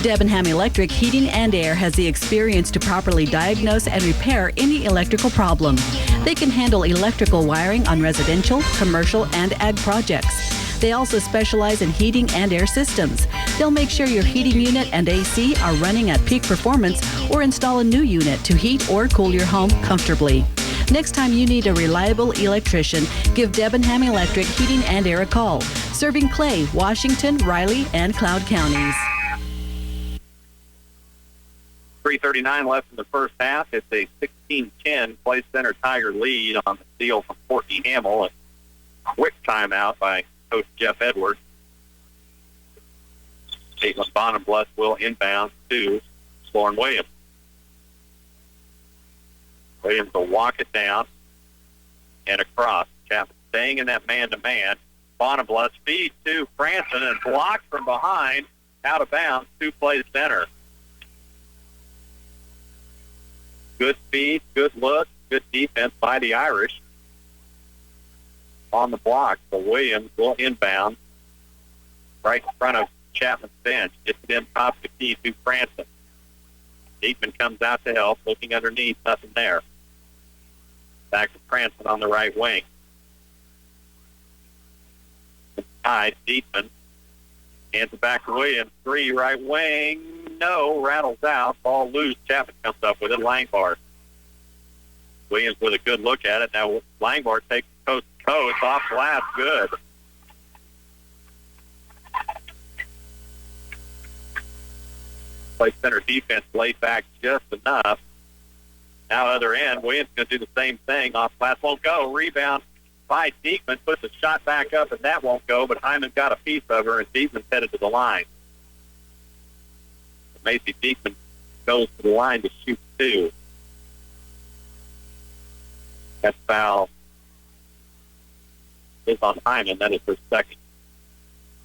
Debenham Electric Heating and Air has the experience to properly diagnose and repair any electrical problem. They can handle electrical wiring on residential, commercial, and ag projects. They also specialize in heating and air systems. They'll make sure your heating unit and AC are running at peak performance or install a new unit to heat or cool your home comfortably. Next time you need a reliable electrician, give Debenham Electric Heating and Air a call. Serving Clay, Washington, Riley, and Cloud counties. 3:39 left in the first half. It's a 16-10 Play Center Tiger lead on the steal from Courtney Hamill. A quick timeout by Coach Jeff Edwards. Caitlin Bonham-Bluss will inbound to Lauren Williams. Williams will walk it down and across. Chapman staying in that man-to-man. Bonham-Bluss feeds to Franson and blocked from behind, out of bounds, to Play Center. Good speed, good look, good defense by the Irish. On the block, so Williams will inbound right in front of Chapman's bench. Gets it in top the key to Franson. Diekman comes out to help, looking underneath, nothing there. Back to Franson on the right wing. Inside, Diekman hands it back to Williams. Three, right wing. No, rattles out. Ball loose. Chapman comes up with it. Langbart. Williams with a good look at it. Now Langbart takes coast to coast. Off glass. Good. Play center defense laid back just enough. Now other end. Williams going to do the same thing. Off glass won't go. Rebound by Diekman. Puts a shot back up, and that won't go. But Hyman got a piece of her, and Diekman's headed to the line. Macy Diekman goes to the line to shoot two. That foul is on Hyman. That is her second.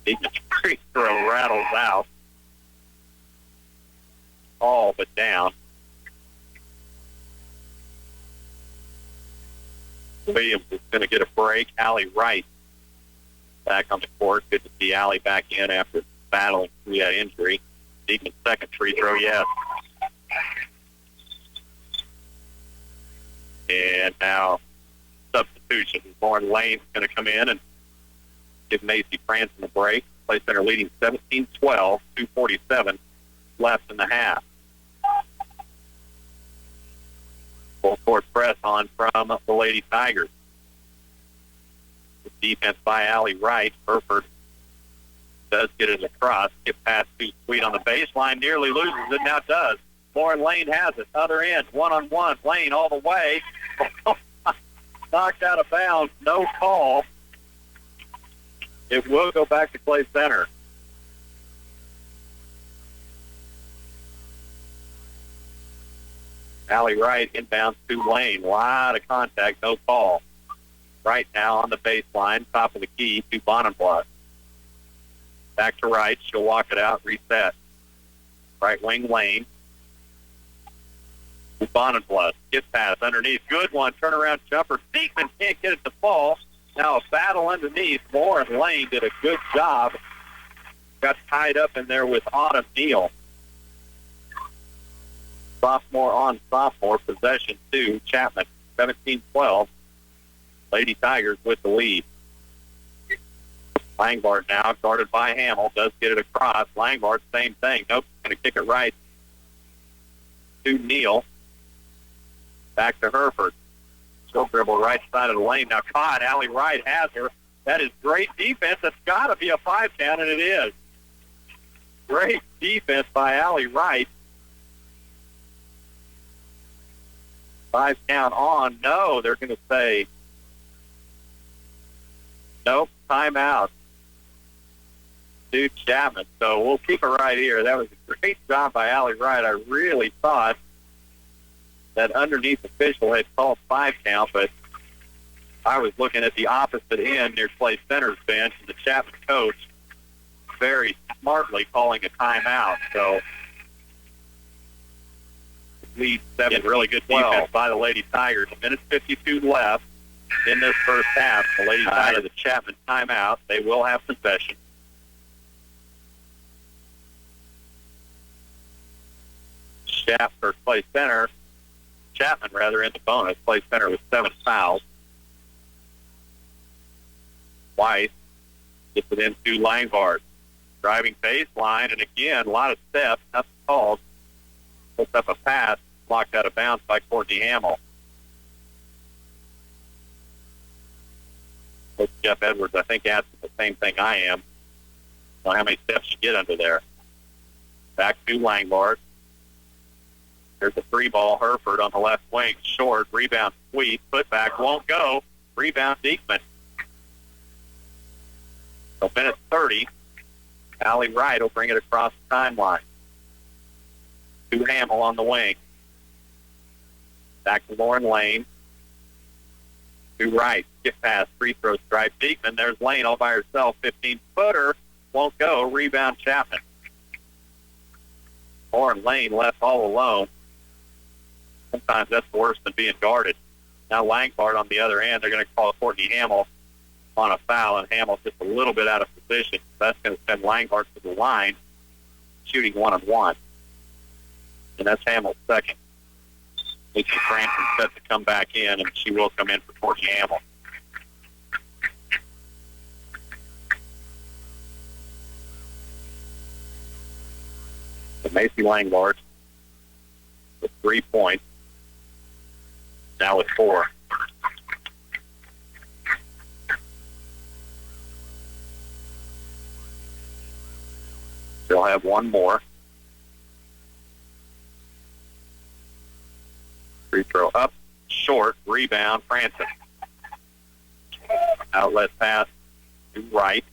Diekman's free throw rattles out. All but down. Williams is going to get a break. Allie Wright back on the court. Good to see Allie back in after battling through that injury. Diekman's second free throw, yes. And now substitution. Lauren Lane's going to come in and give Macy Franson a break. Play center leading 17-12, 2:47 left in the half. Full court press on from the Lady Tigers. The defense by Allie Wright. Hereford does get it across. Get past too sweet on the baseline. Nearly loses it. Now does. Lauren Lane has it. Other end. One-on-one. Lane all the way. Knocked out of bounds. No call. It will go back to Clay Center. Allie Wright inbounds to Lane. Lot of contact, no call. Right now on the baseline, top of the key to Bonenblatt. Back to Wright. She'll walk it out, reset. Right wing Lane. Bonenblatt. Get pass underneath. Good one. Turnaround jumper. Diekman can't get it to fall. Now a battle underneath. Lauren Lane did a good job. Got tied up in there with Autumn Neal. Sophomore on sophomore. Possession to Chapman. 17-12. Lady Tigers with the lead. Langbart now guarded by Hamill. Does get it across. Langbart, same thing. Nope. Going to kick it right to Neal. Back to Herford. Still dribble right side of the lane. Now caught. Allie Wright has her. That is great defense. That's got to be a 5 count, and it is. Great defense by Allie Wright. 5 count on. No, they're going to say nope, timeout. To Chapman. So we'll keep it right here. That was a great job by Allie Wright. I really thought that underneath official had called 5 count, but I was looking at the opposite end near Clay Center's bench, and the Chapman coach very smartly calling a timeout. So lead 7, really good defense by the Lady Tigers. A minute 52 left in this first half. The Lady Tigers, the Chapman timeout. They will have possession. For Clay Center, Chapman rather in the bonus. Clay Center with 7 fouls. White gets it into Langbart. Driving baseline, and again, a lot of steps, nothing called. Puts up a pass, blocked out of bounds by Courtney Hamill. Coach Jeff Edwards, I think, asking the same thing I am. So how many steps you get under there. Back to Langbart. There's a 3 ball. Herford on the left wing. Short. Rebound. Sweet. Put back. Won't go. Rebound. Diekman. So minute 30. Allie Wright will bring it across the timeline. To Hamill on the wing. Back to Lauren Lane. To Wright. Get past. Free throw stripe. Diekman. There's Lane all by herself. 15-footer. Won't go. Rebound. Chapman. Lauren Lane left all alone. Sometimes that's worse than being guarded. Now Langbart on the other end, they're going to call Courtney Hamill on a foul, and Hamill's just a little bit out of position. That's going to send Langbart to the line, shooting 1-on-1. And that's Hamill's second. Lisa Cranston set to come back in, and she will come in for Courtney Hamill. So Macy Langbart with 3 points. Now with 4. They'll have one more. Free throw up, short, rebound, Francis. Outlet pass to Wright.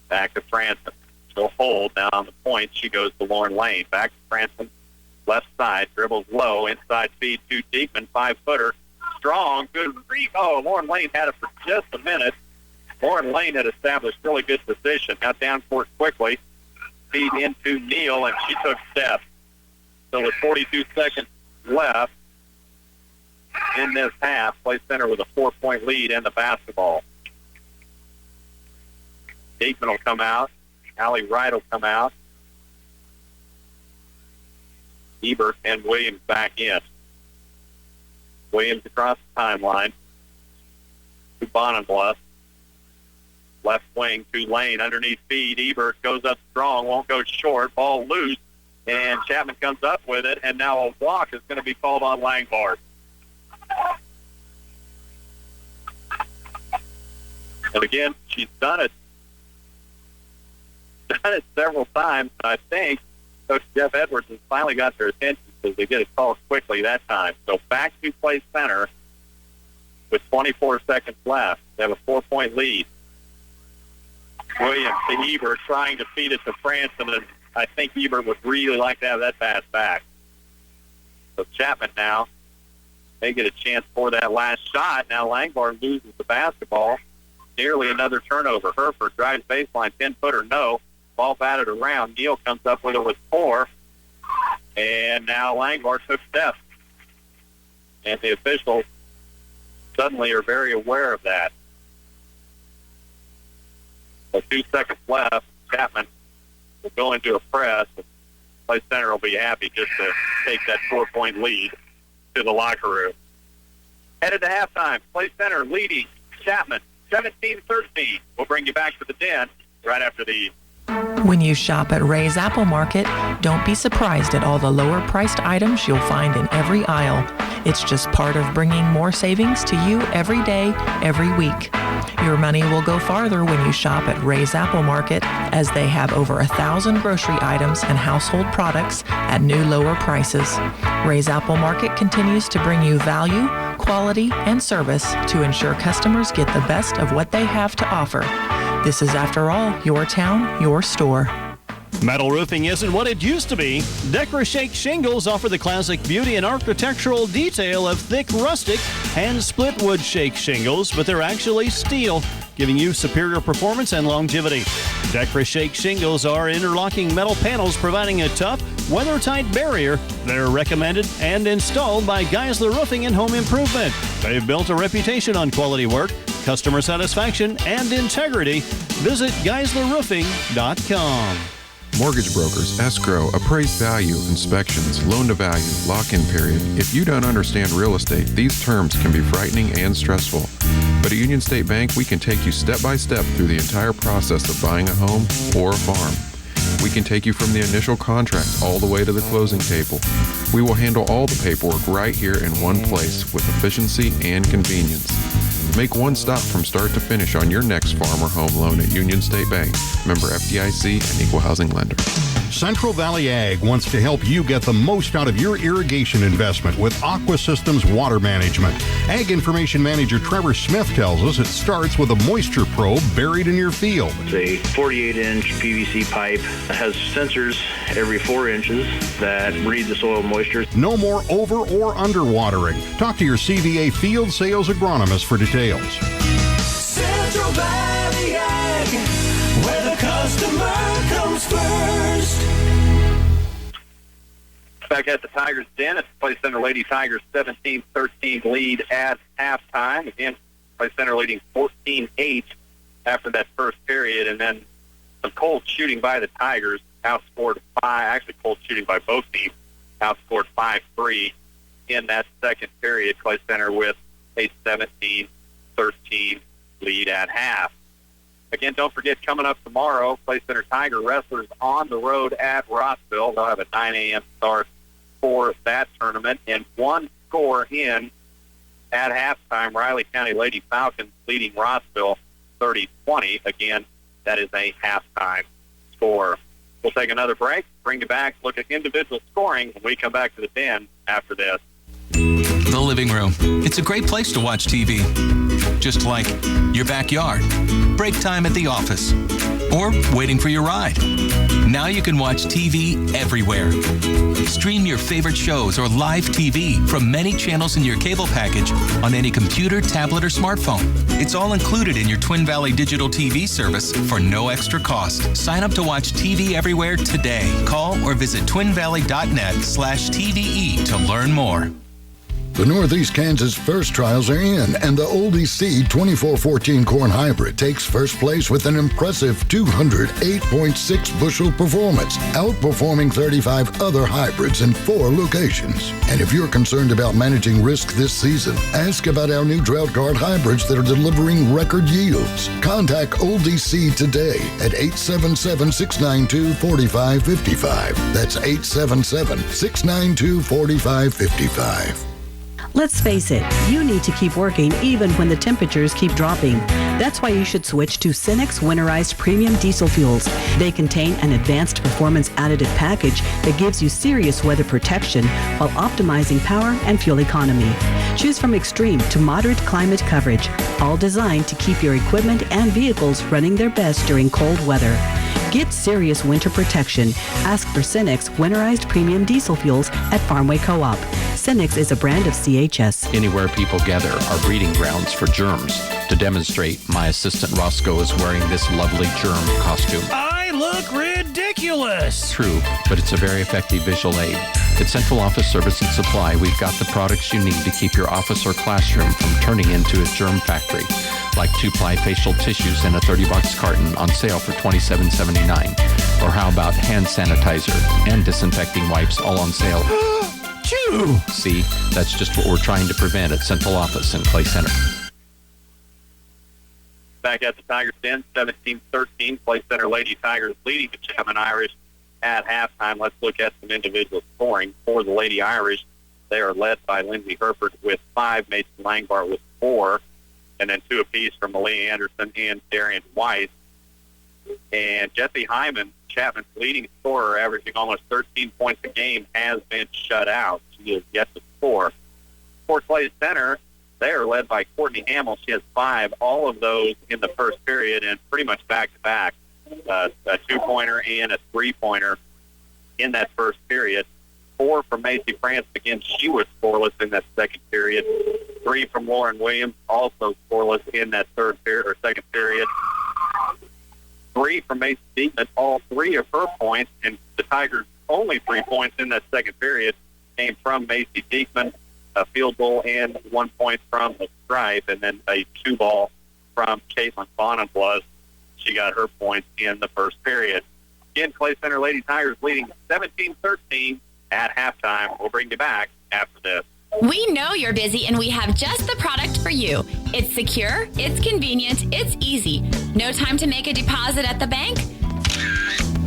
Back to Francis. She'll hold now on the point. She goes to Lauren Lane. Back to Francis. Left side, dribbles low, inside feed to Diekman, 5-footer. Strong, good Lauren Lane had it for just a minute. Lauren Lane had established really good position. Now down court quickly. Feed into Neal, and she took steps. So with 42 seconds left in this half, Clay Center with a 4-point lead in the basketball. Diekman will come out. Allie Wright will come out. Ebert and Williams back in. Williams across the timeline to Bonenbluth. Left wing to Lane. Underneath feed. Ebert goes up strong. Won't go short. Ball loose. And Chapman comes up with it. And now a walk is going to be called on Langbart. And again, she's done it several times. I think Coach Jeff Edwards has finally got their attention because they get it called quickly that time. So back to Clay Center with 24 seconds left. They have a 4-point lead. Williams to Ebert, trying to feed it to Franson, and I think Ebert would really like to have that pass back. So Chapman now, they get a chance for that last shot. Now Langbar loses the basketball. Nearly another turnover. Herford drives baseline, 10-footer, no. Ball batted around. Neal comes up with it with 4. And now Langbar took steps. And the officials suddenly are very aware of that. So 2 seconds left. Chapman will go into a press. Clay Center will be happy just to take that 4-point lead to the locker room. Headed to halftime. Clay Center leading Chapman 17-13. We'll bring you back to the Den right after these. When you shop at Ray's Apple Market, don't be surprised at all the lower-priced items you'll find in every aisle. It's just part of bringing more savings to you every day, every week. Your money will go farther when you shop at Ray's Apple Market, as they have over 1,000 grocery items and household products at new lower prices. Ray's Apple Market continues to bring you value, quality, and service to ensure customers get the best of what they have to offer. This is, after all, your town, your store. Metal roofing isn't what it used to be. Decra Shake shingles offer the classic beauty and architectural detail of thick rustic hand-split wood shake shingles, but they're actually steel, giving you superior performance and longevity. Decra Shake shingles are interlocking metal panels providing a tough, weather-tight barrier. They're recommended and installed by Geisler Roofing and Home Improvement. They've built a reputation on quality work, customer satisfaction, and integrity. Visit GeislerRoofing.com. Mortgage brokers, escrow, appraised value, inspections, loan-to-value, lock-in period. If you don't understand real estate, these terms can be frightening and stressful. But at Union State Bank, we can take you step by step through the entire process of buying a home or a farm. We can take you from the initial contract all the way to the closing table. We will handle all the paperwork right here in one place with efficiency and convenience. Make one stop from start to finish on your next farm or home loan at Union State Bank. Member FDIC and equal housing lender. Central Valley Ag wants to help you get the most out of your irrigation investment with Aqua Systems Water Management. Ag Information Manager Trevor Smith tells us it starts with a moisture probe buried in your field. It's a 48-inch PVC pipe that has sensors every 4 inches that read the soil moisture. No more over or underwatering. Talk to your CVA field sales agronomist for details. Central Valley Ag, where the customer comes first. Back at the Tigers Den, it's Clay Center Lady Tigers 17-13 lead at halftime. Again, Clay Center leading 14-8 after that first period, and then some cold shooting by the Tigers, outscored cold shooting by both teams, outscored 5-3 in that second period. Clay Center with a 17-13 lead at half. Again, don't forget, coming up tomorrow, Clay Center Tiger Wrestlers on the road at Rossville. They'll have a 9 a.m. start for that tournament. And one score in at halftime, Riley County Lady Falcons leading Rossville 30-20. Again, that is a halftime score. We'll take another break, bring you back, look at individual scoring when we come back to the Den after this. The living room. It's a great place to watch TV. Just like your backyard, break time at the office, or waiting for your ride. Now you can watch TV everywhere. Stream your favorite shows or live TV from many channels in your cable package on any computer, tablet, or smartphone. It's all included in your Twin Valley digital TV service for no extra cost. Sign up to watch TV everywhere today. Call or visit twinvalley.net/TVE to learn more. The Northeast Kansas First Trials are in, and the Oldie Seed 2414 Corn Hybrid takes first place with an impressive 208.6 bushel performance, outperforming 35 other hybrids in 4 locations. And if you're concerned about managing risk this season, ask about our new Drought Guard hybrids that are delivering record yields. Contact Oldie Seed today at 877-692-4555. That's 877-692-4555. Let's face it, you need to keep working even when the temperatures keep dropping. That's why you should switch to Cenex Winterized Premium Diesel Fuels. They contain an advanced performance additive package that gives you serious weather protection while optimizing power and fuel economy. Choose from extreme to moderate climate coverage, all designed to keep your equipment and vehicles running their best during cold weather. Get serious winter protection. Ask for Cenex Winterized Premium Diesel Fuels at Farmway Co-op. Cenex is a brand of CHS. Anywhere people gather are breeding grounds for germs. To demonstrate, my assistant Roscoe is wearing this lovely germ costume. I look ridiculous! True, but it's a very effective visual aid. At Central Office Service and Supply, we've got the products you need to keep your office or classroom from turning into a germ factory. Like 2-ply facial tissues in a 30-box carton on sale for $27.79. Or how about hand sanitizer and disinfecting wipes all on sale? Chew! See, that's just what we're trying to prevent at Central Office in Clay Center. Back at the Tigers Den, 17-13. Clay Center Lady Tigers leading the Chapman Irish at halftime. Let's look at some individual scoring for the Lady Irish. They are led by Lindsey Herford with 5, Mason Langbart with 4, and then 2 apiece from Malia Anderson and Darian Weiss. And Jesse Hyman, Chapman's leading scorer, averaging almost 13 points a game, has been shut out. She is yet to score. For Clay Center, they are led by Courtney Hamill. She has 5, all of those in the first period, and pretty much back-to-back. A 2-pointer and a 3-pointer in that first period. 4 from Macy France. Again, she was scoreless in that second period. 3 from Lauren Williams, also scoreless in that second period. 3 from Macy Diekman. All 3 of her points, and the Tigers' only 3 points in that second period came from Macy Diekman, a field goal and 1 point from a stripe, and then a 2-ball from Caitlin Bonenbluth. She got her points in the first period. Again, Clay Center Lady Tigers leading 17-13 at halftime. We'll bring you back after this. We know you're busy and we have just the product for you. It's secure, it's convenient, it's easy. No time to make a deposit at the bank?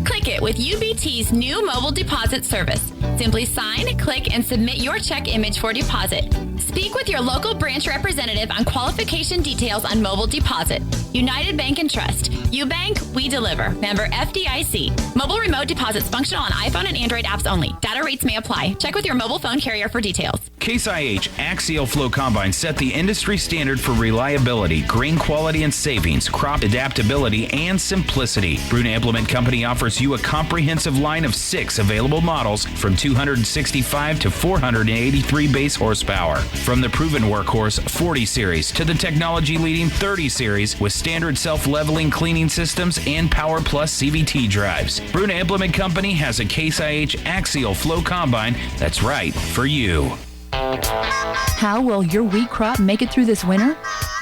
Click it with UBT's new mobile deposit service. Simply sign, click, and submit your check image for deposit. Speak with your local branch representative on qualification details on mobile deposit. United Bank and Trust. You bank, we deliver. Member FDIC. Mobile remote deposits functional on iPhone and Android apps only. Data rates may apply. Check with your mobile phone carrier for details. Case IH Axial Flow Combine set the industry standard for reliability, grain quality and savings, crop adaptability, and simplicity. Bruna Implement Company offers you a comprehensive line of 6 available models from 265 to 483 base horsepower. From the proven workhorse 40 series to the technology-leading 30 series with standard self-leveling cleaning systems and Power Plus CVT drives. Bruna Implement Company has a Case IH Axial Flow Combine that's right for you. How will your wheat crop make it through this winter?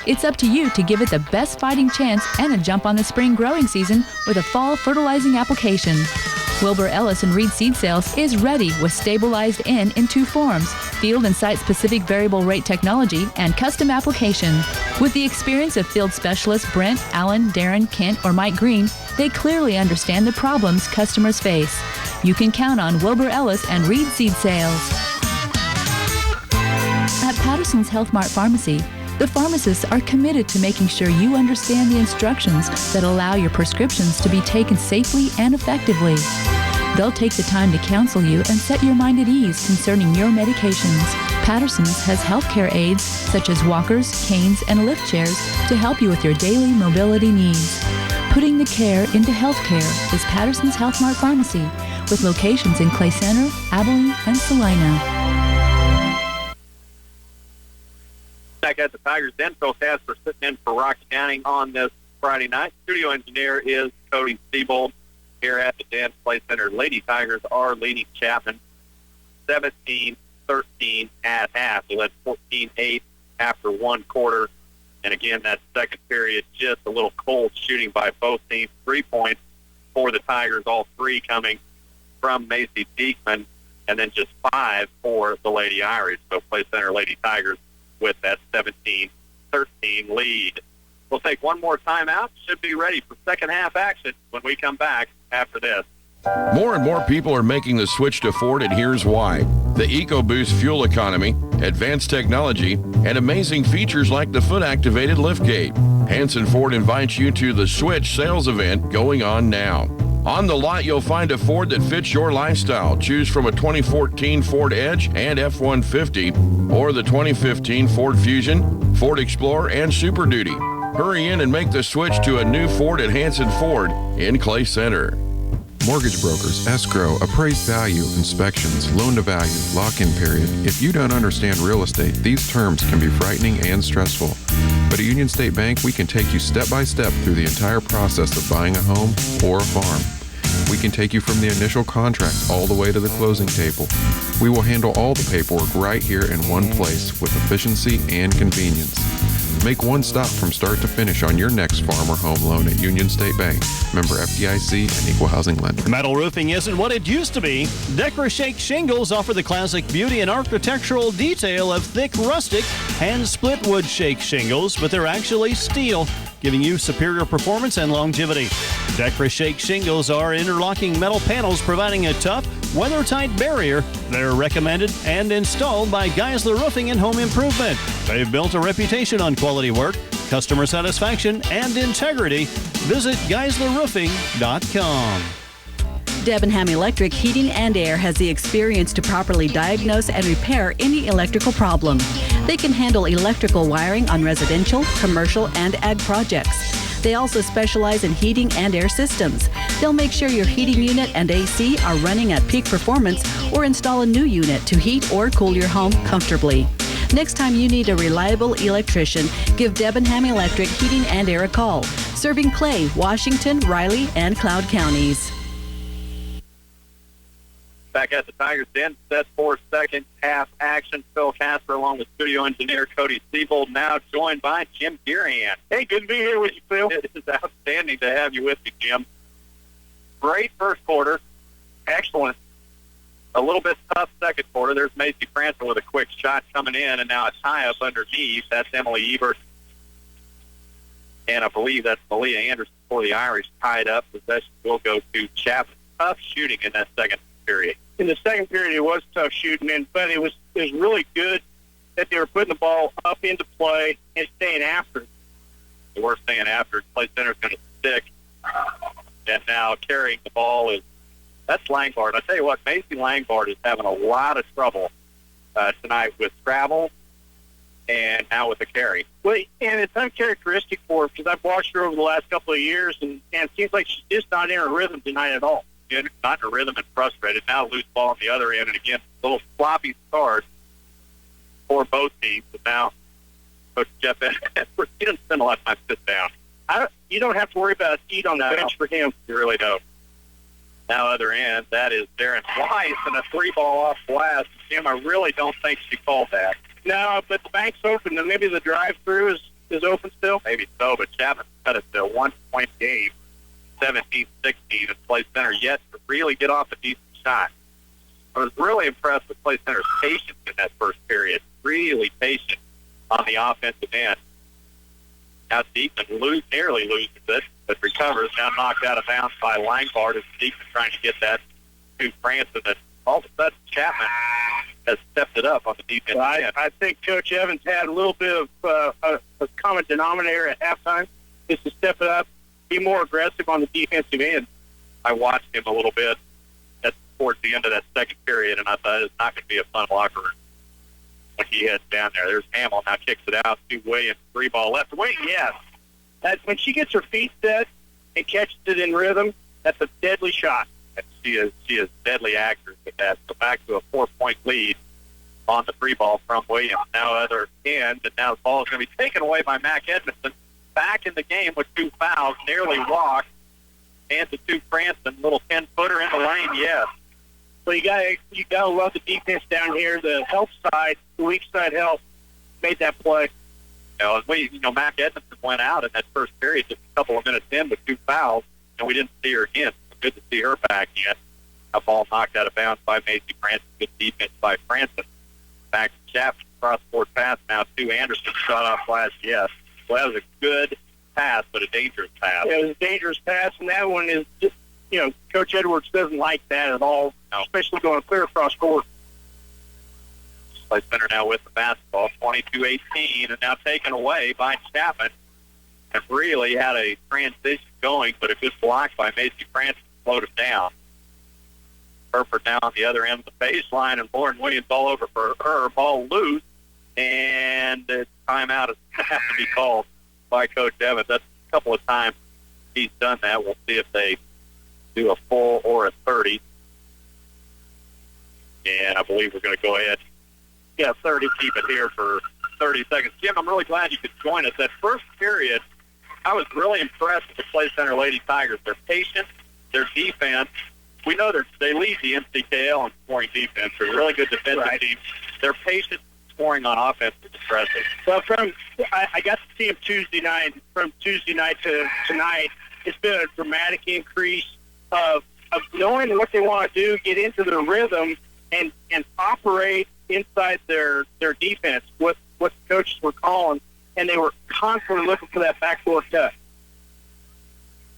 It's up to you to give it the best fighting chance and a jump on the spring growing season with a fall fertilizing application. Wilbur Ellis and Reed Seed Sales is ready with stabilized N in 2 forms, field and site-specific variable rate technology, and custom application. With the experience of field specialists Brent, Allen, Darren, Kent, or Mike Green, they clearly understand the problems customers face. You can count on Wilbur Ellis and Reed Seed Sales. At Patterson's Health Mart Pharmacy, the pharmacists are committed to making sure you understand the instructions that allow your prescriptions to be taken safely and effectively. They'll take the time to counsel you and set your mind at ease concerning your medications. Patterson's has healthcare aids such as walkers, canes, and lift chairs to help you with your daily mobility needs. Putting the care into healthcare is Patterson's Health Mart Pharmacy, with locations in Clay Center, Abilene, and Salina. Back at the Tigers Den, Phil Casper sitting in for Rocky Downing on this Friday night. Studio engineer is Cody Seabold here at the Den. Clay Center Lady Tigers are leading Chapman 17-13 at half. They led 14-8 after 1 quarter. And again, that second period, just a little cold shooting by both teams. 3 points for the Tigers, all 3 coming from Macy Diekman, and then just 5 for the Lady Irish. So Clay Center Lady Tigers with that 17-13 lead. We'll take one more timeout. Should be ready for second half action when we come back after this. More and more people are making the switch to Ford, and here's why. The EcoBoost fuel economy, advanced technology, and amazing features like the foot-activated liftgate. Hanson Ford invites you to the Switch sales event going on now. On the lot, you'll find a Ford that fits your lifestyle. Choose from a 2014 Ford Edge and F-150, or the 2015 Ford Fusion, Ford Explorer, and Super Duty. Hurry in and make the switch to a new Ford at Hanson Ford in Clay Center. Mortgage brokers, escrow, appraised value, inspections, loan-to-value, lock-in period. If you don't understand real estate, these terms can be frightening and stressful. But at Union State Bank, we can take you step by step through the entire process of buying a home or a farm. We can take you from the initial contract all the way to the closing table. We will handle all the paperwork right here in one place with efficiency and convenience. Make one stop from start to finish on your next farm or home loan at Union State Bank. Member FDIC and Equal Housing Lender. Metal roofing isn't what it used to be. DecoraShake shingles offer the classic beauty and architectural detail of thick rustic hand-split wood shake shingles, but they're actually steel, giving you superior performance and longevity. DecoraShake shingles are interlocking metal panels providing a tough, weather-tight barrier. They're recommended and installed by Geisler Roofing and Home Improvement. They've built a reputation on quality work, customer satisfaction, and integrity. Visit GeislerRoofing.com. Debenham Electric Heating and Air has the experience to properly diagnose and repair any electrical problem. They can handle electrical wiring on residential, commercial, and ag projects. They also specialize in heating and air systems. They'll make sure your heating unit and AC are running at peak performance or install a new unit to heat or cool your home comfortably. Next time you need a reliable electrician, give Debenham Electric Heating and Air a call. Serving Clay, Washington, Riley, and Cloud counties. Back at the Tigers Den, set for second half action. Phil Casper along with studio engineer Cody Siebold, now joined by Jim Durian. Hey, good to be here with you, Phil. It is outstanding to have you with me, Jim. Great first quarter. Excellent. A little bit tough second quarter. There's Macy Franson with a quick shot coming in, and now a tie-up underneath. That's Emily Ebert. And I believe that's Malia Anderson for the Irish tied up. Possession will go to Chapman. Tough shooting in that second period. In the second period, it was tough shooting, but it was really good that they were putting the ball up into play and staying after it. They were staying after it. Play center's going to stick. And now carrying the ball that's Langbard. I tell you what, Macy Langbard is having a lot of trouble tonight with travel and now with the carry. Well, and it's uncharacteristic for her because I've watched her over the last couple of years, and it seems like she's just not in her rhythm tonight at all. Not in a rhythm and frustrated. Now loose ball on the other end, and again, a little sloppy start for both teams. But now Coach Jeff Edwards, he doesn't spend a lot of time sitting down. You don't have to worry about a seat on the bench for him. You really don't. Now other end, that is Darren Weiss, and a three ball off glass. Jim, I really don't think she called that. No, but the bank's open, and maybe the drive-through is open still. Maybe so, but Chapman cut it to a 1-point game. 17-16 and Play Center yet to really get off a decent shot. I was really impressed with Play Center's patience in that first period. Really patient on the offensive end. Now Deacon nearly loses it, but recovers. Now knocked out of bounds by Langbard as Deacon trying to get that to Franson. And all of a sudden Chapman has stepped it up on the defensive end. I think Coach Evans had a little bit of a common denominator at halftime, is to step it up, be more aggressive on the defensive end. I watched him a little bit towards the end of that second period, and I thought it's not going to be a fun locker room when he heads down there. There's Hamill now kicks it out to Williams. Three ball left wing, yes. When she gets her feet set and catches it in rhythm, that's a deadly shot. And she is deadly accurate with that. So back to a 4-point lead on the free ball from Williams. Now other end, and now the ball is going to be taken away by Mac Edmondson. Back in the game with two fouls, nearly walked, and to Franson, little 10-footer in the lane, yes. Well, you gotta love the defense down here. The help side, the weak side help, made that play. Mac Edmondson went out in that first period just a couple of minutes in with two fouls, and we didn't see her again. So good to see her back in. A ball knocked out of bounds by Macy Franson. Good defense by Franson. Back to Chapman, cross-court pass now to Anderson. Shot off glass, yes. Well, that was a good pass, but a dangerous pass. Yeah, it was a dangerous pass, and that one is just Coach Edwards doesn't like that at all, especially going clear across court. Play center now with the basketball, 22-18, and now taken away by Chapman. And really had a transition going, but a good block by Macy Francis slowed it down. Herford now on the other end of the baseline, and Lauren Williams all over for her. Ball loose, and the timeout is going to have to be called by Coach Evans. That's a couple of times he's done that. We'll see if they do a full or a 30. And I believe we're going to go ahead. Yeah, 30. Keep it here for 30 seconds. Jim, I'm really glad you could join us. That first period, I was really impressed with the Play Center Lady Tigers. Their patience, their defense. We know they lead the MCKL in scoring defense. They're a really good defensive team. Their patience scoring on offense is impressive. Well, I got to see them Tuesday night. From Tuesday night to tonight, it's been a dramatic increase of knowing what they want to do, get into their rhythm, and operate inside their defense, what the coaches were calling, and they were constantly looking for that backdoor cut.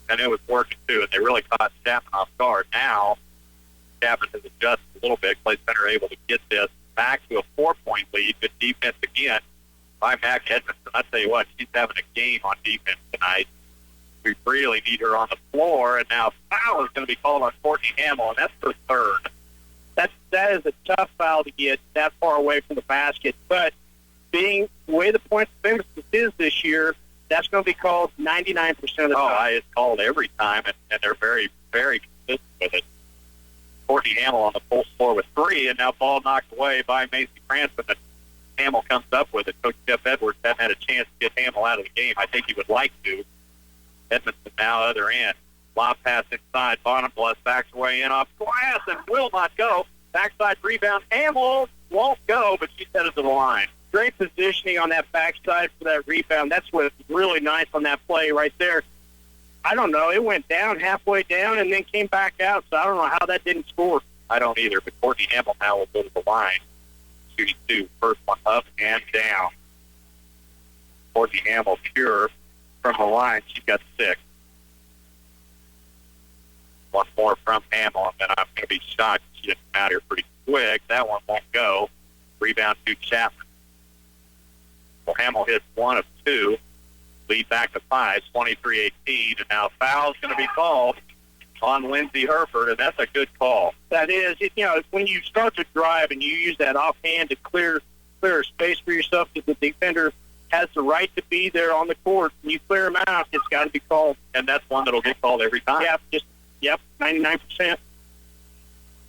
And it was working, too, and they really caught Chapman off guard. Now, Chapman has adjusted a little bit. Clay Center able to get this back to a 4-point lead. Good defense again by Mac Edmondson. I tell you what, she's having a game on defense tonight. We really need her on the floor, and now foul is going to be called on Courtney Hamill, and that's her third. That is a tough foul to get that far away from the basket, but being the way the points of emphasis is this year, that's going to be called 99% of the time. It's called every time, and they're very, very consistent with it. Courtney Hamill on the full floor with 3, and now ball knocked away by Macy Francis, and Hamill comes up with it. Coach Jeff Edwards hasn't had a chance to get Hamill out of the game. I think he would like to. Edmondson now other end. Lob pass inside. Bonham-Bless backs away in off glass and will not go. Backside rebound. Hamill won't go, but she's headed to the line. Great positioning on that backside for that rebound. That's what's really nice on that play right there. I don't know. It went down, halfway down, and then came back out, so I don't know how that didn't score. I don't either, but Courtney Hamill now will go to the line. Shooting 2. First one up and down. Courtney Hamill pure from the line. She's got 6. One more from Hamill, and then I'm going to be shocked she didn't come out here pretty quick. That one won't go. Rebound to Chapman. Well, Hamill hits 1 of 2. Lead back to 5, 23-18, and now foul's going to be called on Lindsey Herford, and that's a good call. That is. When you start to drive and you use that offhand to clear a space for yourself, because the defender has the right to be there on the court, and you clear them out, it's got to be called. And that's one that'll get called every time. Yep, 99%.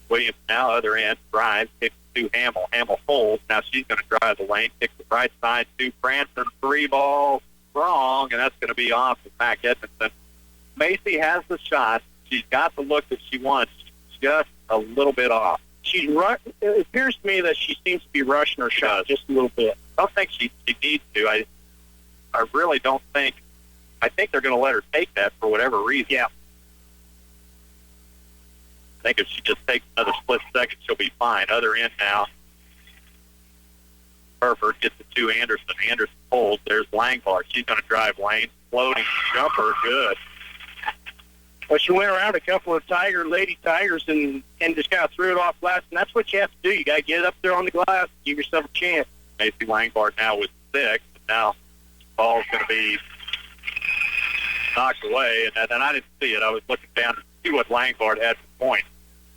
Williams now, other end, drives, kicks to Hamill. Hamill holds. Now she's going to drive the lane, kicks the right side to Branson. 3 ball wrong, and that's going to be off with Mac Edmondson. Macy has the shot. She's got the look that she wants, just a little bit off. It appears to me that she seems to be rushing her shot just a little bit. I don't think she needs to. I really don't think. I think they're going to let her take that for whatever reason. Yeah. I think if she just takes another split second, she'll be fine. Other end now. Herford gets it to Anderson. Anderson holds. There's Langbar. She's going to drive lane. Floating jumper. Good. Well, she went around a couple of Lady Tigers and just kind of threw it off glass, and that's what you have to do. You got to get up there on the glass, give yourself a chance. Macy Langbar now with 6. Now ball's going to be knocked away, and I didn't see it. I was looking down to see what Langbar had for point.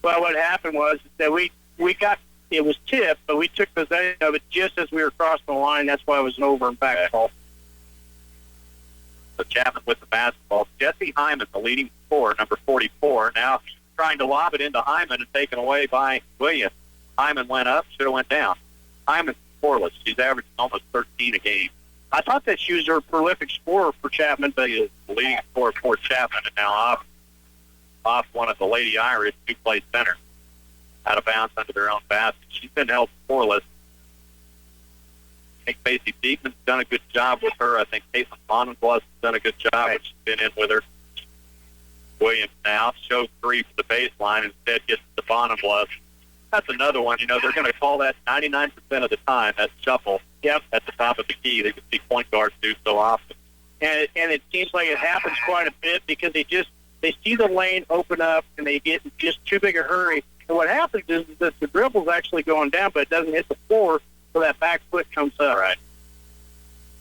Well, what happened was that we got it was tipped, but we took possession of it just as we were crossing the line. That's why it was an over and back call. So Chapman with the basketball. Jesse Hyman, the leading scorer, number 44. Now trying to lob it into Hyman and taken away by Williams. Hyman went up, should have went down. Hyman's scoreless. She's averaging almost 13 a game. I thought that she was a prolific scorer for Chapman, but she is the leading scorer for Chapman, and now off one of the Lady Irish who plays center. Out of bounds under their own basket. She's been held scoreless. I think Macy Beekman's done a good job with her. I think Caitlin Bonham-Bless has done a good job, but she's been in with her. Williams now shows 3 for the baseline. Instead gets to Bonham-Bless. That's another one. They're going to call that 99% of the time, that shuffle. Yep. At the top of the key. They can see point guards do so often. And it seems like it happens quite a bit because they just they see the lane open up, and they get in just too big a hurry. And what happens is that the dribble's actually going down, but it doesn't hit the floor, so that back foot comes up. Right.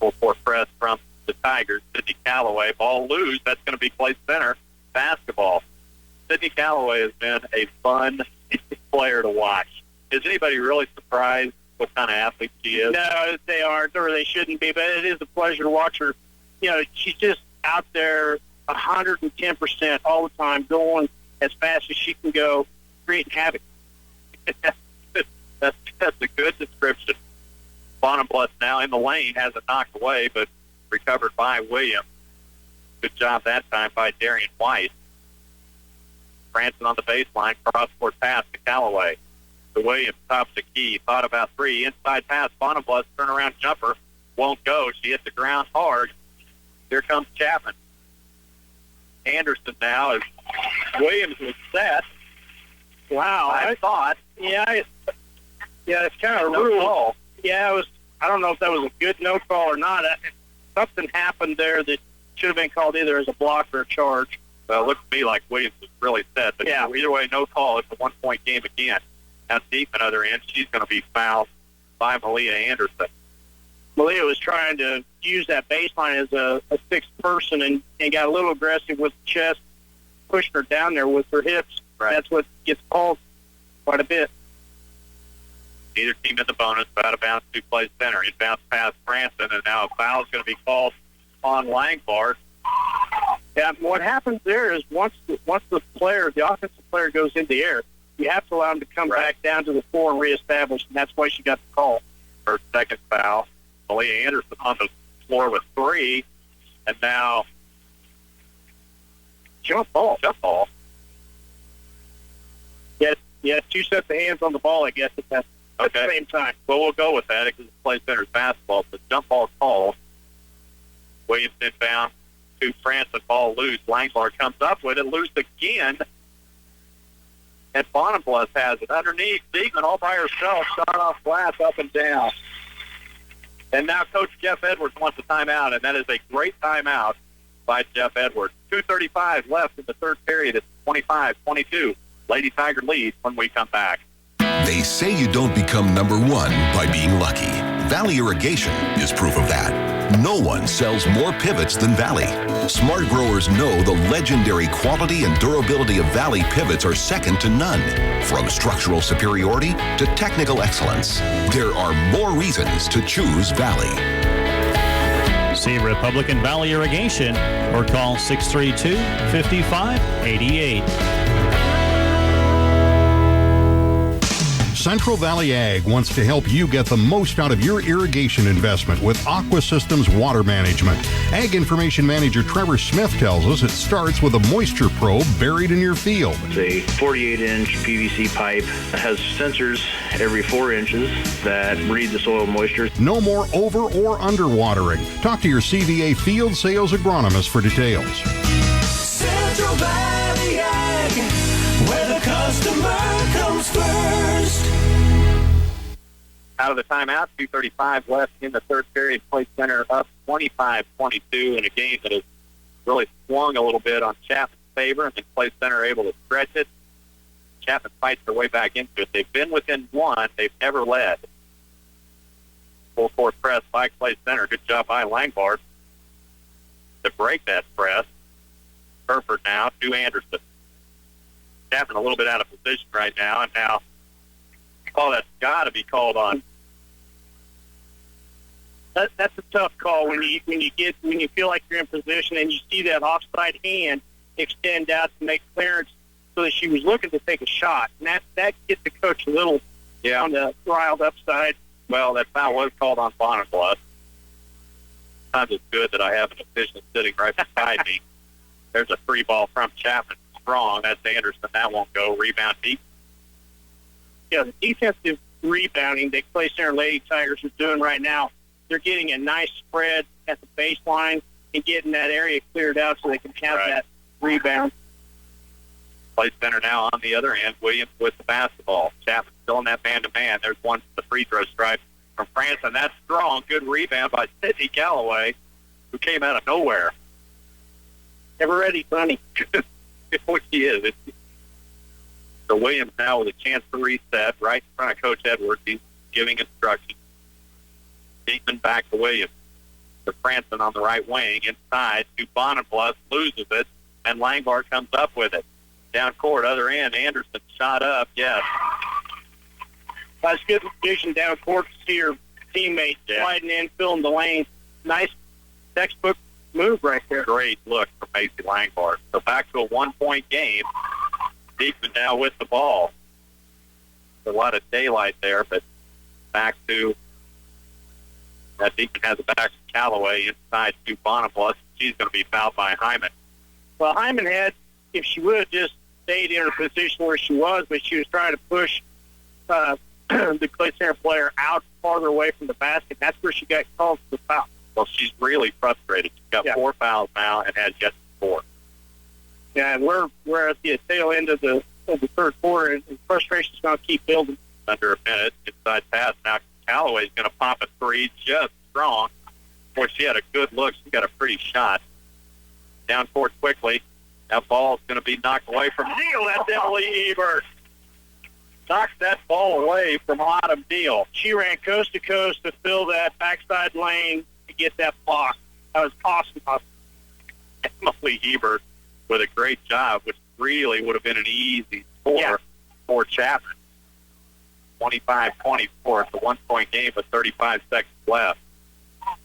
Full court press from the Tigers. Sydney Callaway, ball loose. That's going to be placed center. Basketball. Sydney Callaway has been a fun player to watch. Is anybody really surprised what kind of athlete she is? No, they aren't, or they shouldn't be, but it is a pleasure to watch her. You know, she's just out there 110% all the time, going as fast as she can go, creating havoc. That's a good description. Bonham-Bluff now in the lane, has it knocked away, but recovered by Williams. Good job that time by Darian White. Branson on the baseline, cross-court pass to Callaway. To Williams, top the key, thought about three, inside pass, Bonham-Bluff, turnaround jumper, won't go. She hit the ground hard. Here comes Chapman. Anderson now as Williams was set. Wow. I thought. Yeah, it's kind of no rude. call. Yeah, it was. I don't know if that was a good no call or not. Something happened there that should have been called either as a block or a charge. Well, it looked to me like Williams was really set, but yeah. Either way, no call. It's a one-point game again. Now deep at other end, she's going to be fouled by Malia Anderson. Malia was trying to use that baseline as a fixed person and got a little aggressive with the chest, pushed her down there with her hips. Right. That's what gets called quite a bit. Neither team in the bonus, out of bounds to play center. Inbounds past Branson, and now a foul is going to be called on Langbart. Yeah, what happens there is once the player, the offensive player, goes in the air, you have to allow him to come back down to the floor and reestablish, and that's why she got the call. Her second foul. Malia Anderson on the floor with three, and now jump ball. Yeah, two sets of hands on the ball, I guess, at the same time. Well, we'll go with that because it's play center's basketball. So jump ball called. Williams inbound to Francis, ball loose. Langbart comes up with it, loose again. And Bonham-Bluff has it underneath. Siegman all by herself, shot off glass up and down. And now Coach Jeff Edwards wants a timeout, and that is a great timeout by Jeff Edwards. 2:35 left in the third period. It's 25-22. Lady Tiger leads when we come back. They say you don't become number one by being lucky. Valley Irrigation is proof of that. No one sells more pivots than Valley. Smart growers know the legendary quality and durability of Valley pivots are second to none. From structural superiority to technical excellence, there are more reasons to choose Valley. See Republican Valley Irrigation or call 632-5588. Central Valley Ag wants to help you get the most out of your irrigation investment with Aqua Systems Water Management. Ag Information Manager Trevor Smith tells us it starts with a moisture probe buried in your field. It's a 48-inch PVC pipe that has sensors every 4 inches that read the soil moisture. No more over or under watering. Talk to your CVA field sales agronomist for details. Central Valley Ag, where the customer comes first. Out of the timeout, 2:35 left in the third period. Play center up 25-22 in a game that has really swung a little bit on Chapman's favor, and then play center able to stretch it. Chapman fights their way back into it. They've been within one. They've never led. Full court press by play center. Good job by Langbart to break that press. Herford now to Anderson. Chapman a little bit out of position right now, and now, that's got to be called on. That's a tough call when you feel like you're in position and you see that offside hand extend out to make clearance, so that she was looking to take a shot, and that gets the coach a little on the riled up side. Well, that foul was called on Bonham-Bluff. Sometimes it's good that I have an official sitting right beside me. There's a free ball from Chapman. Strong. That's Anderson. That won't go. Rebound deep. Yeah, the defensive rebounding that Clay Center Lady Tigers are doing right now, they're getting a nice spread at the baseline and getting that area cleared out so they can have that rebound. Play center now on the other end. Williams with the basketball. Chapman still in that man-to-man. There's one for the free throw stripe from Franson. That's strong. Good rebound by Sydney Callaway, who came out of nowhere. Ever ready, Sonny. What she is. So Williams now with a chance to reset right in front of Coach Edwards. He's giving instructions. Beekman back to Williams. To Franson on the right wing. Inside to Bonneplus. Loses it. And Langbart comes up with it. Down court, other end. Anderson shot up. Yes. That's good vision down court to see your teammate sliding in, filling the lane. Nice textbook move right there. Great look for Macy Langbart. So back to a 1-point game. Beekman now with the ball. A lot of daylight there, but back to that. Beekman has it back to Callaway inside to Bonneplus. She's going to be fouled by Hyman. Well, Hyman had, if she would have just stayed in her position where she was, but she was trying to push the Clay Center player out farther away from the basket. That's where she got called for the foul. Well, she's really frustrated. She's got 4 fouls now and has yet 4. Yeah, and we're at the tail end of the third quarter, and frustration's going to keep building. Under a minute, inside pass. Now Callaway's going to pop a 3 just strong. Boy, she had a good look. She got a pretty shot. Down court quickly. That ball's going to be knocked away from Deal. That's Emily Ebert. Knocks that ball away from Autumn Deal. She ran coast to coast to fill that backside lane to get that block. That was awesome. Emily Ebert with a great job, which really would have been an easy score for Chapman. 25-24. It's a 1-point game with 35 seconds left.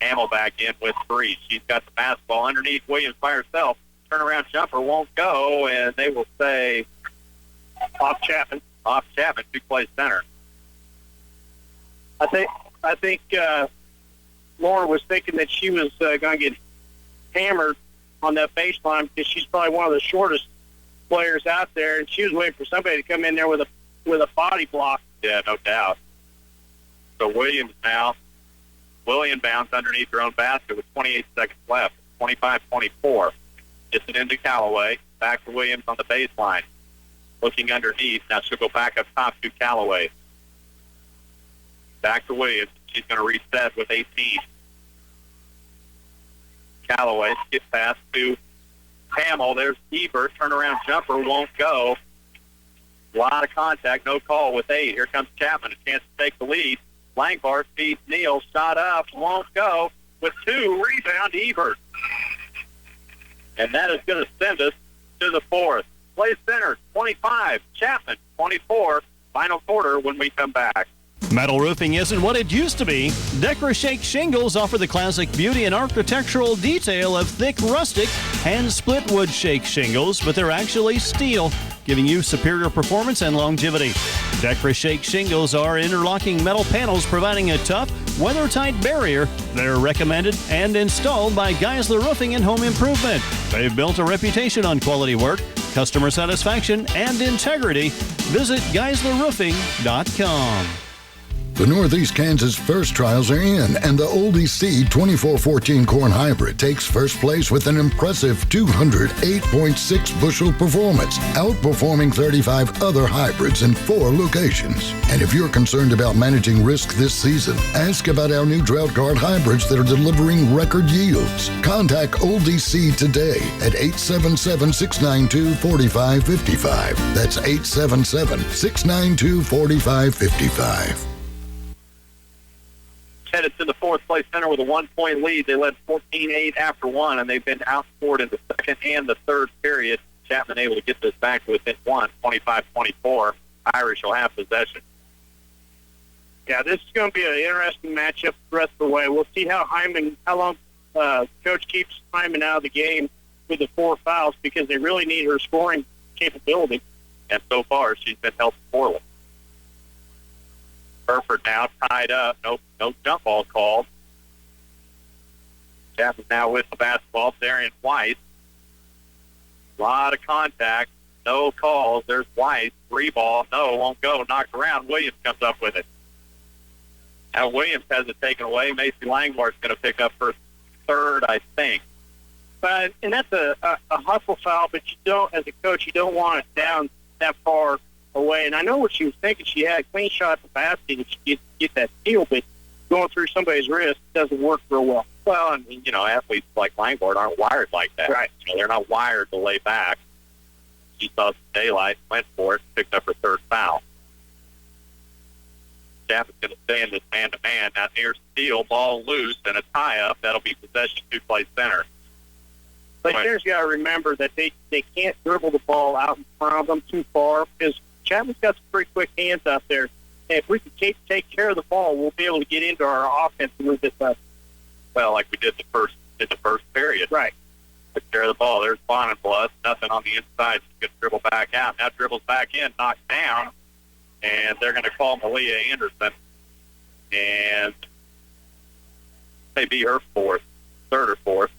Hamill back in with 3. She's got the basketball underneath Williams by herself. Turnaround jumper won't go, and they will say off Chapman. Off Chapman, 2-play center. I think Laura was thinking that she was going to get hammered on that baseline because she's probably one of the shortest players out there, and she was waiting for somebody to come in there with a body block. Yeah, no doubt. So Williams now will inbounds underneath her own basket with 28 seconds left. 25-24. Gets it into Callaway. Back to Williams on the baseline. Looking underneath. Now she'll go back up top to Callaway. Back to Williams. She's going to reset with 18. Callaway skip pass to Hamill. There's Ebert. Turnaround jumper won't go. A lot of contact. No call with 8. Here comes Chapman. A chance to take the lead. Langbart feeds Neal. Shot up. Won't go. With 2. Rebound Ebert. And that is going to send us to the 4th. Play center, 25. Chapman, 24. Final quarter when we come back. Metal roofing isn't what it used to be. DecoraShake shingles offer the classic beauty and architectural detail of thick rustic hand-split wood shake shingles, but they're actually steel, giving you superior performance and longevity. DecoraShake shingles are interlocking metal panels providing a tough, weather-tight barrier. They're recommended and installed by Geisler Roofing and Home Improvement. They've built a reputation on quality work, customer satisfaction, and integrity. Visit GeislerRoofing.com. The Northeast Kansas First Trials are in, and the Oldie Seed 2414 Corn Hybrid takes first place with an impressive 208.6 bushel performance, outperforming 35 other hybrids in 4 locations. And if you're concerned about managing risk this season, ask about our new Drought Guard hybrids that are delivering record yields. Contact Oldie Seed today at 877-692-4555. That's 877-692-4555. Headed to the 4th place center with a 1-point lead. They led 14-8 after 1, and they've been outscored in the second and the third period. Chapman able to get this back to within 1, 25-24. Irish will have possession. Yeah, this is going to be an interesting matchup the rest of the way. We'll see how long Coach keeps Hyman out of the game with the 4 fouls because they really need her scoring capability. And so far, she's been helped poorly. Burford now tied up. No jump ball called. Chapman now with the basketball. Darian White. A lot of contact. No calls. There's White. 3 ball. No, won't go. Knocked around. Williams comes up with it. Now Williams has it taken away. Macy Langbart's going to pick up her 3rd, I think. And that's a hustle foul, but you don't, as a coach, you don't want it down that far away. And I know what she was thinking. She had a clean shot at the basket and she get that steal, but going through somebody's wrist doesn't work real well. Well, and athletes like Langbart aren't wired like that. Right. They're not wired to lay back. She saw some daylight, went for it, picked up her third foul. Chapman's going to stay in this man-to-man. Now near steal, ball loose, and a tie-up. That'll be possession to Clay Center. But Center's got to remember that they can't dribble the ball out in front of them too far because Chapman's got some pretty quick hands out there. And if we can take care of the ball, we'll be able to get into our offense a little bit better. Well, like we did the first period. Right. Took care of the ball. There's Bonenbluth. Nothing on the inside. She's going to dribble back out. Now dribbles back in, knocked down. And they're going to call Malia Anderson. And maybe her third or fourth.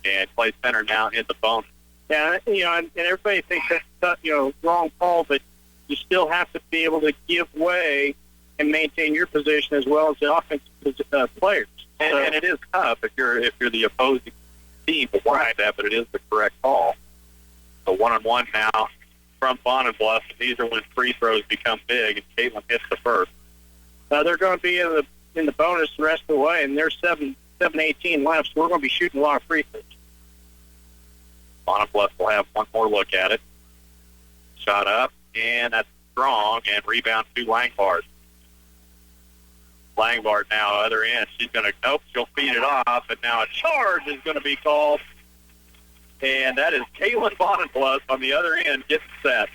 And Clay Center now in the bonus. Yeah, and everybody thinks that's wrong call, but you still have to be able to give way and maintain your position as well as the offensive players. And it is tough if you're the opposing team to watch that, but it is the correct call. So 1-on-1 now from Bonenbluth. These are when free throws become big, and Caitlin hits the first. They're going to be in the bonus the rest of the way, and there's 7:18 left, so we're going to be shooting a lot of free throws. Bonenbluth will have one more look at it. Shot up, and that's strong, and rebound to Langbard. Langbard now, other end. She's going to, she'll feed it off, and now a charge is going to be called. And that is Caitlin Bonenbluth on the other end getting set.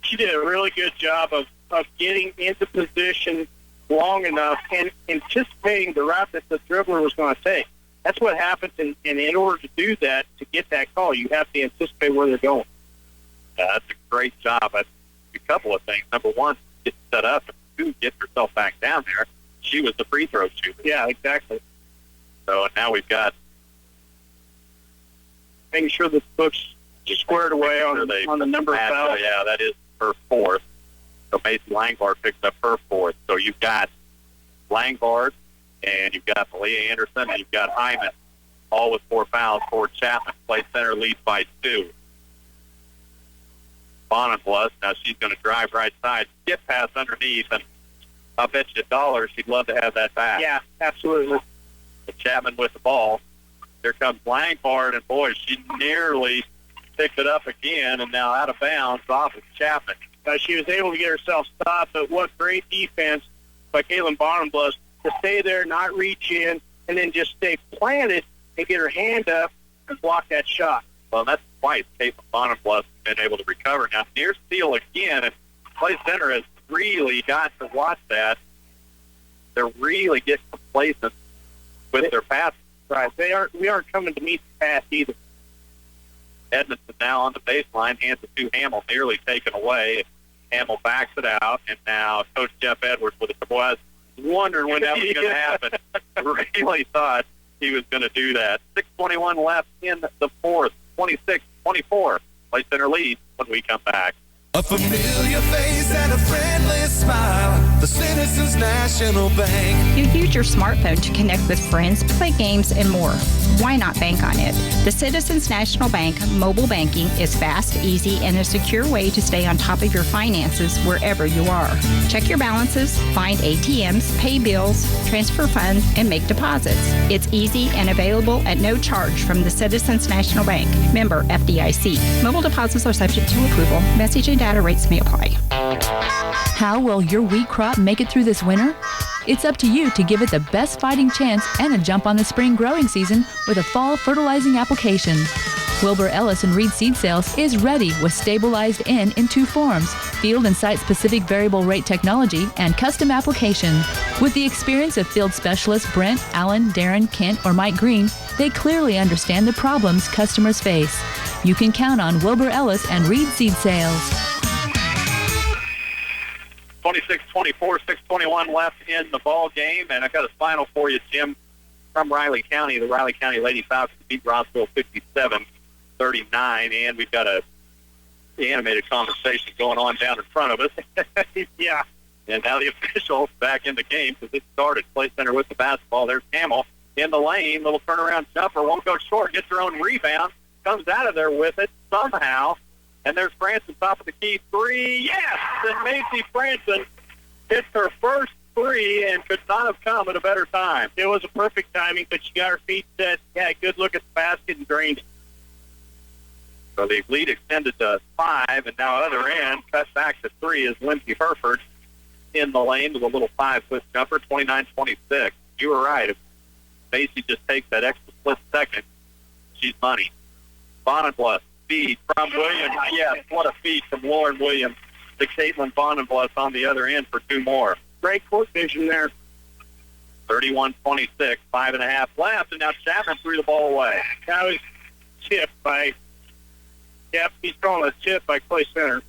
She did a really good job of getting into position long enough and anticipating the route that the dribbler was going to take. That's what happens, and in order to do that, to get that call, you have to anticipate where they're going. That's a great job at a couple of things. Number one, get set up, and two, get yourself back down there. She was the free throw shooter. Yeah, exactly. So now we've got making sure the book's squared away on the number of fouls. Yeah, that is her fourth. So Macy Langbard picks up her fourth. So you've got Langbard, and you've got Malia Anderson, and you've got Hyman, all with 4 fouls for Chapman. Clay Center leads by 2. Bonenbluth, now she's going to drive right side, skip pass underneath, and I'll bet you $1 she'd love to have that back. Yeah, absolutely. But Chapman with the ball. Here comes Langbard, and boy, she nearly picked it up again, and now out of bounds off of Chapman. She was able to get herself stopped, but what great defense by Caitlin Bonenbluth to stay there, not reach in, and then just stay planted and get her hand up and block that shot. Well, that's twice Caitlin Bonenbluth has been able to recover. Now, near steal again, and Clay Center has really got to watch that. They're really getting complacent with their pass. Right. We aren't coming to meet the pass either. Edmondson now on the baseline, hands it to Hamill, nearly taken away. Hamill backs it out, and now Coach Jeff Edwards with it. Boy, I was wondering when that was going to happen. Really thought he was going to do that. 6:21 left in the fourth, 26-24. Clay Center leads when we come back. A familiar face and a friendly smile. The Citizens National Bank. You use your smartphone to connect with friends, play games, and more. Why not bank on it? The Citizens National Bank mobile banking is fast, easy, and a secure way to stay on top of your finances wherever you are. Check your balances, find ATMs, pay bills, transfer funds, and make deposits. It's easy and available at no charge from the Citizens National Bank. Member FDIC. Mobile deposits are subject to approval. Message and data rates may apply. How will your wheat crop make it through this winter? It's up to you to give it the best fighting chance and a jump on the spring growing season with a fall fertilizing application. Wilbur Ellis and Reed Seed Sales is ready with stabilized in 2 forms, field and site-specific variable rate technology, and custom application. With the experience of field specialists Brent, Allen, Darren, Kent, or Mike Green, they clearly understand the problems customers face. You can count on Wilbur Ellis and Reed Seed Sales. 26-24, 6:21 left in the ball game, and I've got a final for you, Jim, from Riley County. The Riley County Lady Falcons beat Rossville 57-39, and we've got a animated conversation going on down in front of us. Yeah. And now the officials back in the game because it started. Clay Center with the basketball. There's Hamill in the lane. Little turnaround jumper. Won't go short. Gets her own rebound. Comes out of there with it somehow. And there's Franson, top of the key, 3. Yes! And Macy Franson hits her first 3 and could not have come at a better time. It was a perfect timing, but she got her feet set, had a good look at the basket and drained it. So the lead extended to 5, and now other end, cut back to 3 is Lindsey Herford in the lane with a little 5-foot jumper, 29-26. You were right. If Macy just takes that extra split second, she's money. Bonenbluth, feed from Williams. Yes, what a feed from Lauren Williams to Caitlin Bonenbluth on the other end for 2 more. Great court vision there. 31-26, 5.5 left, and now Chapman threw the ball away. That was tipped by, he's throwing a tip by Clay Center.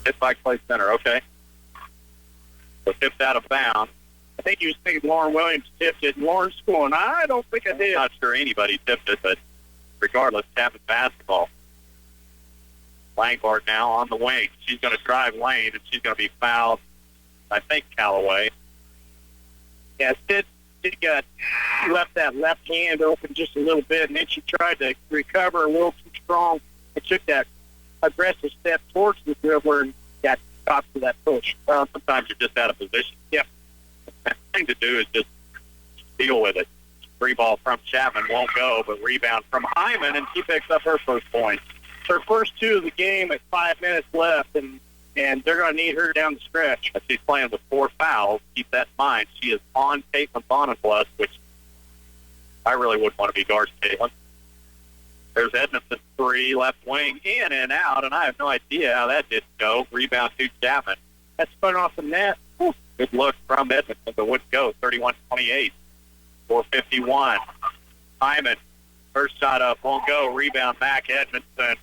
Hit by Clay Center, okay. So tipped out of bounds. I think he was thinking Lauren Williams tipped it. Lauren's going, I don't think I did. I'm not sure anybody tipped it, but regardless, Chapman basketball. Langbart now on the wing. She's going to drive lane, and she's going to be fouled, I think, Callaway. Yeah, Sid got left that left hand open just a little bit, and then she tried to recover a little too strong and took that aggressive step towards the dribbler and got caught for that push. Well, sometimes you're just out of position. Yep. The thing to do is just deal with it. Free ball from Chapman won't go, but rebound from Hyman, and she picks up her first point. Her first 2 of the game at 5 minutes left, and they're going to need her down the stretch. She's playing with 4 fouls. Keep that in mind. She is on Caitlin Bonenbluth, which I really wouldn't want to be guarding Caitlin. There's Edmondson 3, left wing, in and out, and I have no idea how that didn't go. Rebound to Chapman. That spun off the net. Whew. Good look from Edmondson, but wouldn't go. 31-28, 4:51. Hyman, first shot up, won't go. Rebound back, Edmondson.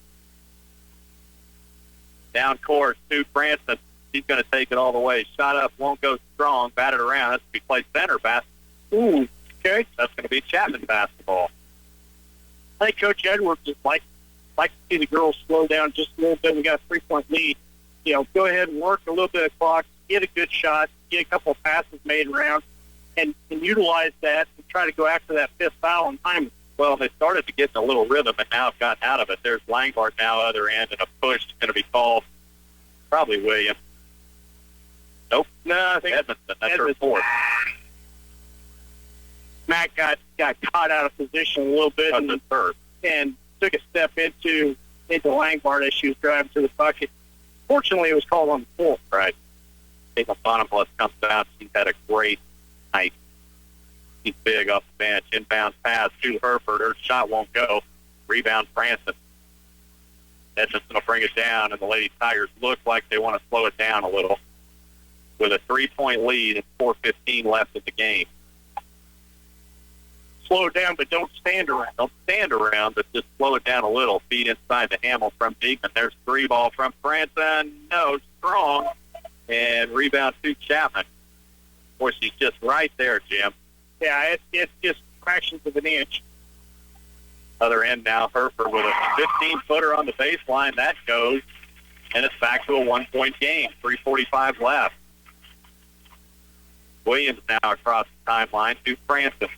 Down court to Francis. He's going to take it all the way. Shot up, won't go strong. Batted around. That's going to be play center basketball. Ooh, okay. That's going to be Chapman basketball. I think Coach Edwards just like to see the girls slow down just a little bit. We got a 3-point lead. Go ahead and work a little bit of clock, get a good shot, get a couple of passes made around, and utilize that and try to go after that 5th foul on Hyman. Well, they started to get in a little rhythm and now have gotten out of it. There's Langbart now other end, and a push is going to be called probably Williams. Nope. No, I think Edmondson. That's her 4th. Matt got caught out of position a little bit and took a step into Langbart as she was driving to the bucket. Fortunately, it was called on the 4th. Right. Caitlin Bonenbluth comes out. She's had a great night. He's big off the bench. Inbound pass to Herford. Her shot won't go. Rebound Francis. Edmondson will bring it down, and the Lady Tigers look like they want to slow it down a little. With a 3-point lead and 4:15 left in the game. Slow it down, but don't stand around. Don't stand around, but just slow it down a little. Feed inside the Hamill from Diekman. There's 3 ball from Francis. No, strong. And rebound to Chapman. Boy, she's just right there, Jim. Yeah, it's just fractions of an inch. Other end now, Herford with a 15-footer on the baseline. That goes, and it's back to a 1-point game. 3:45 left. Williams now across the timeline to Francis.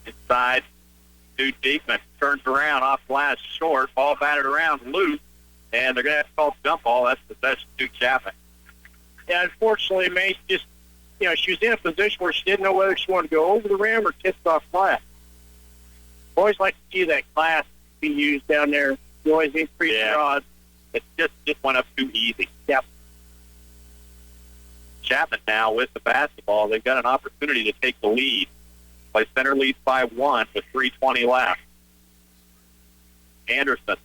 Inside to Diekman. Turns around off glass short. Ball batted around loose. And they're going to have to call jump ball. That's possession to Chapman. Yeah, unfortunately, Mace just, she was in a position where she didn't know whether she wanted to go over the rim or tip off glass. Always like to see that glass be used down there. You always increase the odds. It just went up too easy. Yep. Chapman now with the basketball. They've got an opportunity to take the lead. Play center leads by 1 with 3:20 left. Anderson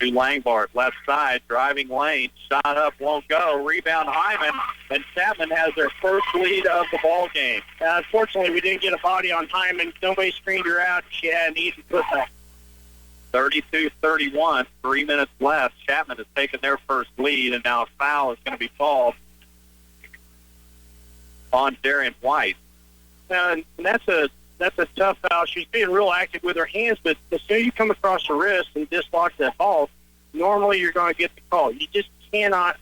to Langbart, left side, driving lane, shot up, won't go. Rebound Hyman, and Chapman has their first lead of the ball game. Unfortunately, we didn't get a body on Hyman. Nobody screened her out. She had an easy putback. 32-31, 3 minutes left. Chapman has taken their first lead, and now a foul is going to be called on Darian White. And that's a tough foul. She's being real active with her hands, but as soon as you come across the wrist and dislodge that ball, normally you're going to get the call. You just cannot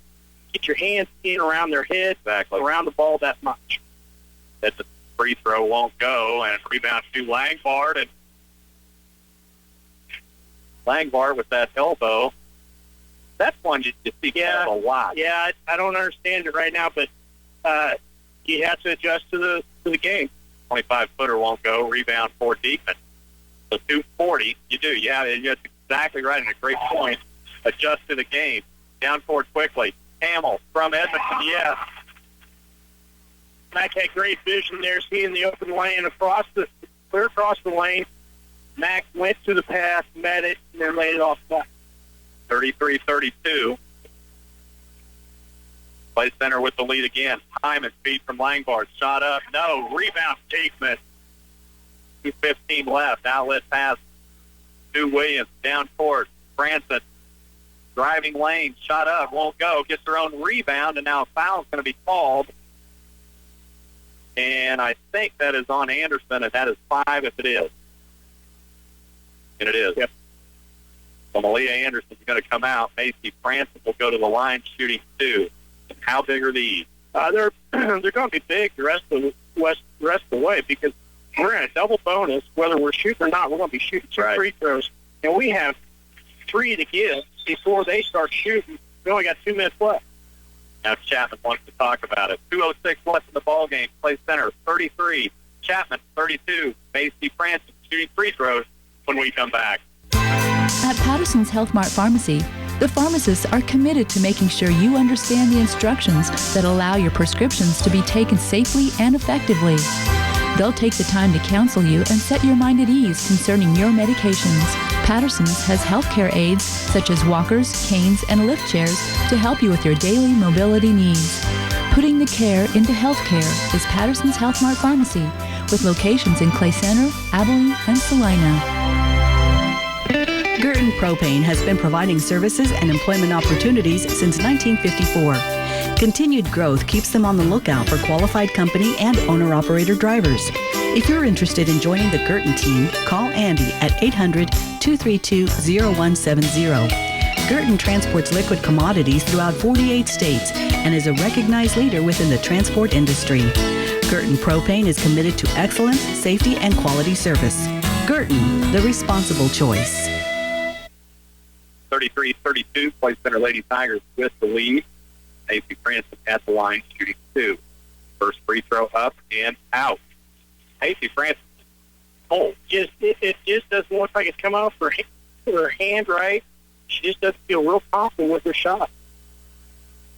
get your hands in around their head, around the ball that much. That's a free throw, won't go, and rebound to Langbart. And Langbart with that elbow. That's one you see a lot. Yeah, I don't understand it right now, but you have to adjust to the game. 25-footer won't go. Rebound for Diekman. So 240, you do. Yeah, that's exactly right, and a great point. Adjust to the game. Down court quickly. Hamill from Edmonton, yes. Mac had great vision there, seeing the open lane clear across the lane. Mac went to the pass, met it, and then laid it off back. 33-32. Play center with the lead again. Hyman feed from Langbard. Shot up. No. Rebound. Diekman. 2:15 left. Outlet pass to Williams. Down court. Branson. Driving lane. Shot up. Won't go. Gets her own rebound, and now a foul is going to be called. And I think that is on Anderson, and that is 5 if it is. And it is. Yep. So Malia Anderson is going to come out. Macy Francis will go to the line shooting 2. How big are these? They're going to be big the rest of the way because we're in a double bonus. Whether we're shooting or not, we're going to be shooting 2 free throws. And we have 3 to give before they start shooting. We only got 2 minutes left. Now Chapman wants to talk about it. 2:06 left in the ball game. Play center, 33. Chapman, 32. Macy Francis shooting free throws when we come back. At Patterson's Health Mart Pharmacy, the pharmacists are committed to making sure you understand the instructions that allow your prescriptions to be taken safely and effectively. They'll take the time to counsel you and set your mind at ease concerning your medications. Patterson's has healthcare aids such as walkers, canes, and lift chairs to help you with your daily mobility needs. Putting the care into healthcare is Patterson's Health Mart Pharmacy, with locations in Clay Center, Abilene, and Salina. Girton Propane has been providing services and employment opportunities since 1954. Continued growth keeps them on the lookout for qualified company and owner-operator drivers. If you're interested in joining the Girton team, call Andy at 800-232-0170. Girton transports liquid commodities throughout 48 states and is a recognized leader within the transport industry. Girton Propane is committed to excellence, safety, and quality service. Girton, the responsible choice. 33-32, Play center Lady Tigers with the lead. Macy Francis at the line shooting 2. First free throw up and out. Macy Francis. It just doesn't look like it's come off her hand right. She just doesn't feel real confident with her shot.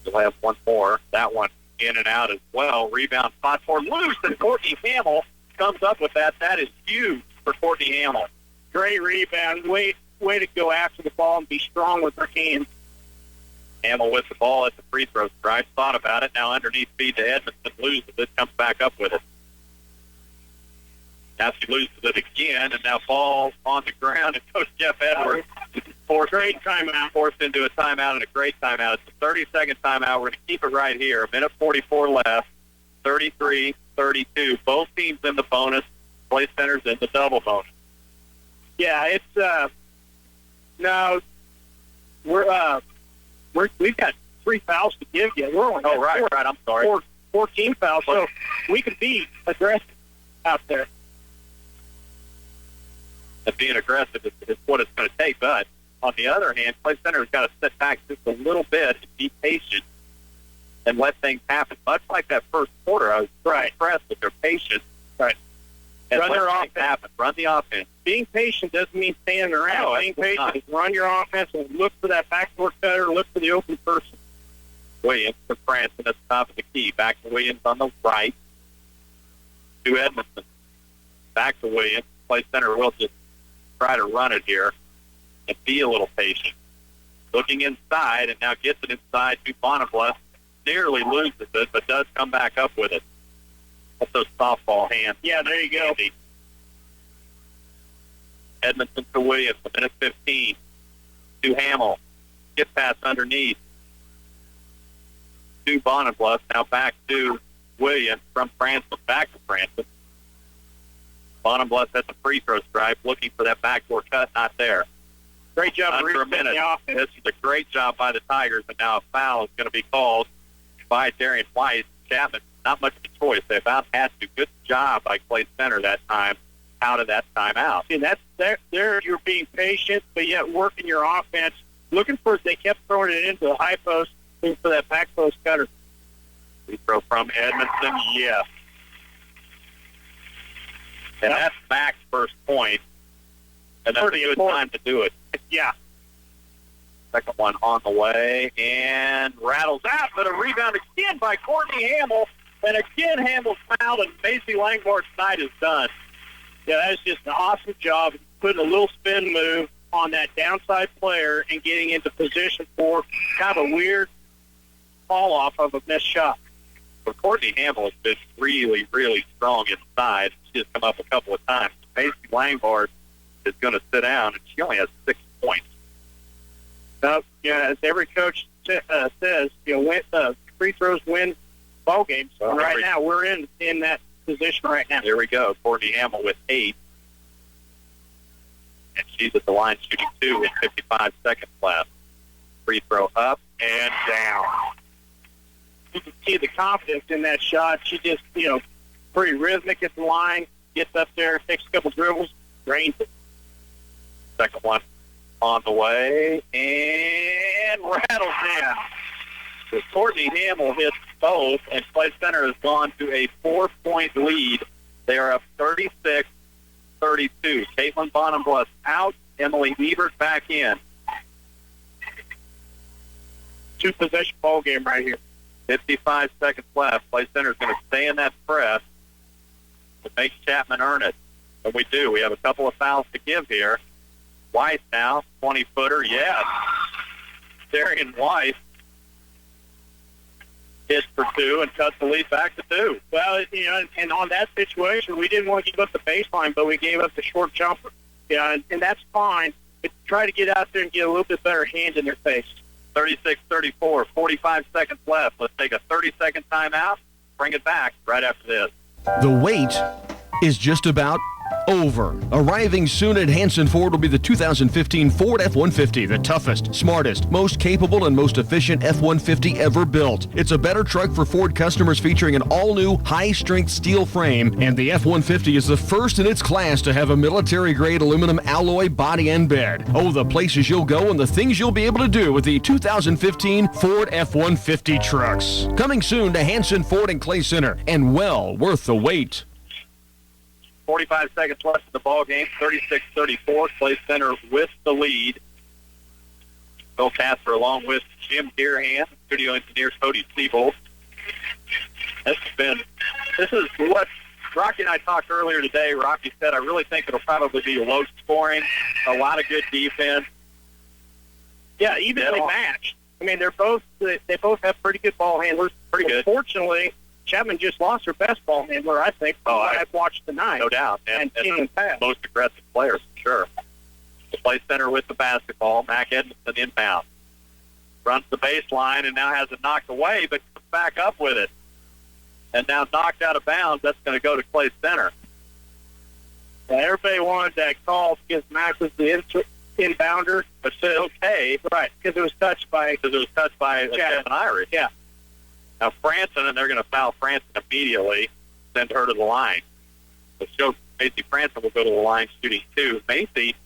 We'll have one more. That one in and out as well. Rebound spot for loose, and Courtney Hamill comes up with that. That is huge for Courtney Hamill. Great rebound. Way to go after the ball and be strong with her hands. Hamill with the ball at the free throw stripe. Thought about it. Now underneath feed to Edmondson. Loses it. Comes back up with it. Now she loses it again, and now falls on the ground. And Coach Jeff Edwards forced into a timeout, and a great timeout. It's a 30-second timeout. We're going to keep it right here. 1:44 left. 33-32. Both teams in the bonus. Play centers in the double bonus. Yeah, it's no. We've got 3 fouls to give you. We're only right. I'm sorry. 14 fouls, so we can be aggressive out there. And being aggressive is what it's going to take. But on the other hand, Clay Center's got to sit back just a little bit and be patient and let things happen. Much like that first quarter, I was impressed with their patience. Right. And Run their offense. Happen. Run the offense. Being patient doesn't mean standing around. No, being patient is run your offense and look for that backdoor cutter, look for the open person. Williams to Francis at the top of the key. Back to Williams on the right. To Edmondson. Back to Williams. Play center will just try to run it here and be a little patient. Looking inside, and now gets it inside to Bonabla. Nearly loses it, but does come back up with it. That's those softball hands. Yeah, there you go. Edmondson to Williams, 1:15. To Hamill. Get pass underneath. To Bonabluff. Now back to Williams from Francis. Back to Francis. Bonabluff at the free throw stripe, looking for that backdoor cut. Not there. Great job under a minute. This is a great job by the Tigers, and now a foul is going to be called by Darian White. Chapman, not much of a choice. They about had to. Good job by Clay Center that time out of that timeout. See, that's there. You're being patient, but yet working your offense. Looking for, they kept throwing it into the high post, looking for that back post cutter. Free throw from Edmondson, yes. And that's Mac's first point. And that's a good time to do it. Yeah. Second one on the way, and rattles out, but a rebound again by Courtney Hamill. And again, Hamill's fouled, and Macy Langford's night is done. Yeah, that's just an awesome job putting a little spin move on that downside player and getting into position for kind of a weird fall-off of a missed shot. But Courtney Hamill has been really, really strong inside. She's come up a couple of times. Macy Langford is going to sit down, and she only has 6 points. As every coach says, free throws win ball games. Well, right now, we're in that position right now. Here we go. Courtney Hamill with 8. And she's at the line shooting 2 with 55 seconds left. Free throw up and down. You can see the confidence in that shot. She just, pretty rhythmic at the line, gets up there, takes a couple dribbles, drains it. Second one on the way, and rattles in. So Courtney Hamill hits both, and Clay Center has gone to a 4-point lead. They are up 36-32. Caitlin Bonham-Bluss out, Emily Ebert back in. 2-possession ball game right here. 55 seconds left. Clay Center is going to stay in that press to make Chapman earn it. And we do. We have a couple of fouls to give here. Weiss now, 20-footer, yes. Darian Weiss hits for 2 and cuts the lead back to 2. Well, and on that situation, we didn't want to give up the baseline, but we gave up the short jumper. Yeah, and that's fine. But try to get out there and get a little bit better hand in their face. 36-34, 45 seconds left. Let's take a 30-second timeout. Bring it back right after this. The wait is just about over. Arriving soon at Hanson Ford will be the 2015 Ford F-150, the toughest, smartest, most capable, and most efficient F-150 ever built. It's a better truck for Ford customers featuring an all-new, high-strength steel frame, and the F-150 is the first in its class to have a military-grade aluminum alloy body and bed. Oh, the places you'll go and the things you'll be able to do with the 2015 Ford F-150 trucks. Coming soon to Hanson Ford and Clay Center, and well worth the wait. 45 seconds left in the ball game. 36-34. Clay Center with the lead. Bill Casper along with Jim Deerhand, studio engineer Cody Siebold. This is what Rocky and I talked earlier today. Rocky said, I really think it'll probably be low scoring, a lot of good defense. Yeah, evenly matched. I mean, they both have pretty good ball handlers. Pretty good. Fortunately, Chapman just lost her best ball handler, I think, I've watched tonight. No doubt. And most aggressive players, for sure. The Clay Center with the basketball. Mac Edmondson inbound. Runs the baseline and now has it knocked away, but comes back up with it. And now knocked out of bounds. That's going to go to Clay Center. Yeah, everybody wanted that call because Mac was the inbounder. But it's okay. Right, because it was touched by Chapman Irish. Yeah. Now, Franson, and they're going to foul Franson immediately, send her to the line. So Macy Franson will go to the line shooting 2. Macy,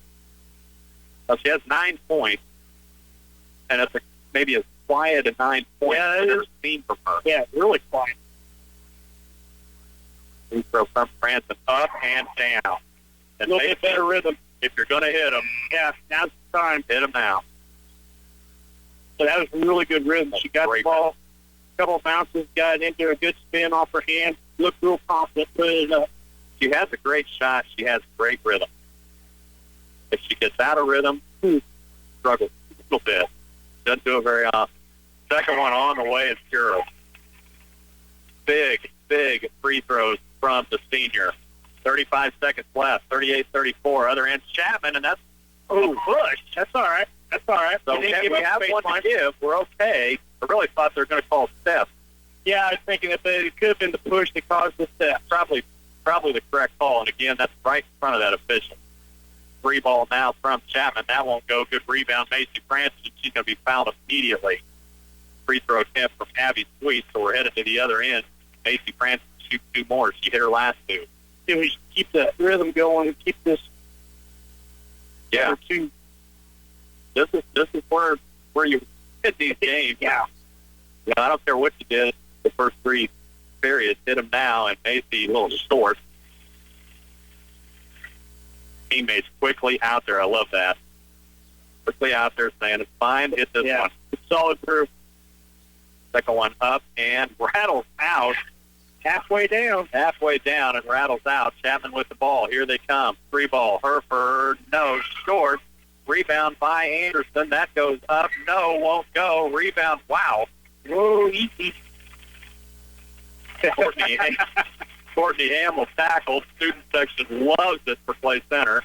she has 9 points, and it's maybe as quiet as 9 points I've ever seen from her. Yeah, really quiet. Free throw from Franson, up and down. And a little bit better rhythm. If you're going to hit them, now's the time. Hit them now. So that was a really good rhythm. She got the ball. Couple of bounces, got into a good spin off her hand, looked real confident, put it up. She has a great shot. She has great rhythm. If she gets out of rhythm, struggles a little bit. Doesn't do it very often. Second one on the way is Curo. Big free throws from the senior. 35 seconds left, 38-34. Other end, Chapman, and that's push. That's all right. So we have one to give. We're okay. I really thought they were going to call Steph. Yeah, I was thinking that it could have been the push that caused the step. Probably the correct call. And again, that's right in front of that official. Free ball now from Chapman. That won't go. Good rebound, Macy Franson. She's going to be fouled immediately. Free throw attempt from Abby Sweet. So we're headed to the other end. Macy Franson shoots 2 more. She hit her last 2. If we keep the rhythm going, keep this. Yeah. This is where you hit these games. Yeah. I don't care what you did the first 3 periods. Hit them now, and Macy a little short. teammates quickly out there. I love that. Quickly out there saying, it's fine, hit this one. It's solid through. Second one up and rattles out. Halfway down, and rattles out. Chapman with the ball. Here they come. 3-ball. Hereford, no, short. Rebound by Anderson. That goes up. No, won't go. Rebound. Wow. Whoa, easy. Courtney Hamill tackled. Student section loves it for Clay Center.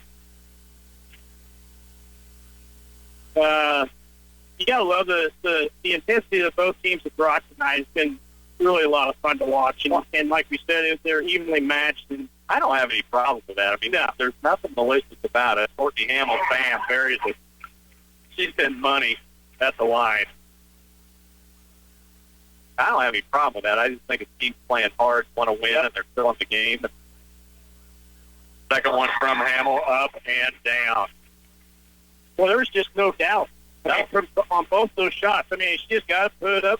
You got to love the intensity that both teams have brought tonight. It's been really a lot of fun to watch. And like we said, they're evenly matched. And I don't have any problems with that. I mean, there's nothing malicious about it. Courtney Hamill, bam, buries it. She's been money at the line. I don't have any problem with that. I just think it's teams playing hard, want to win, and they're still in the game. Second one from Hamill, up and down. Well, there was just no doubt on both those shots. I mean, she just got to put it up,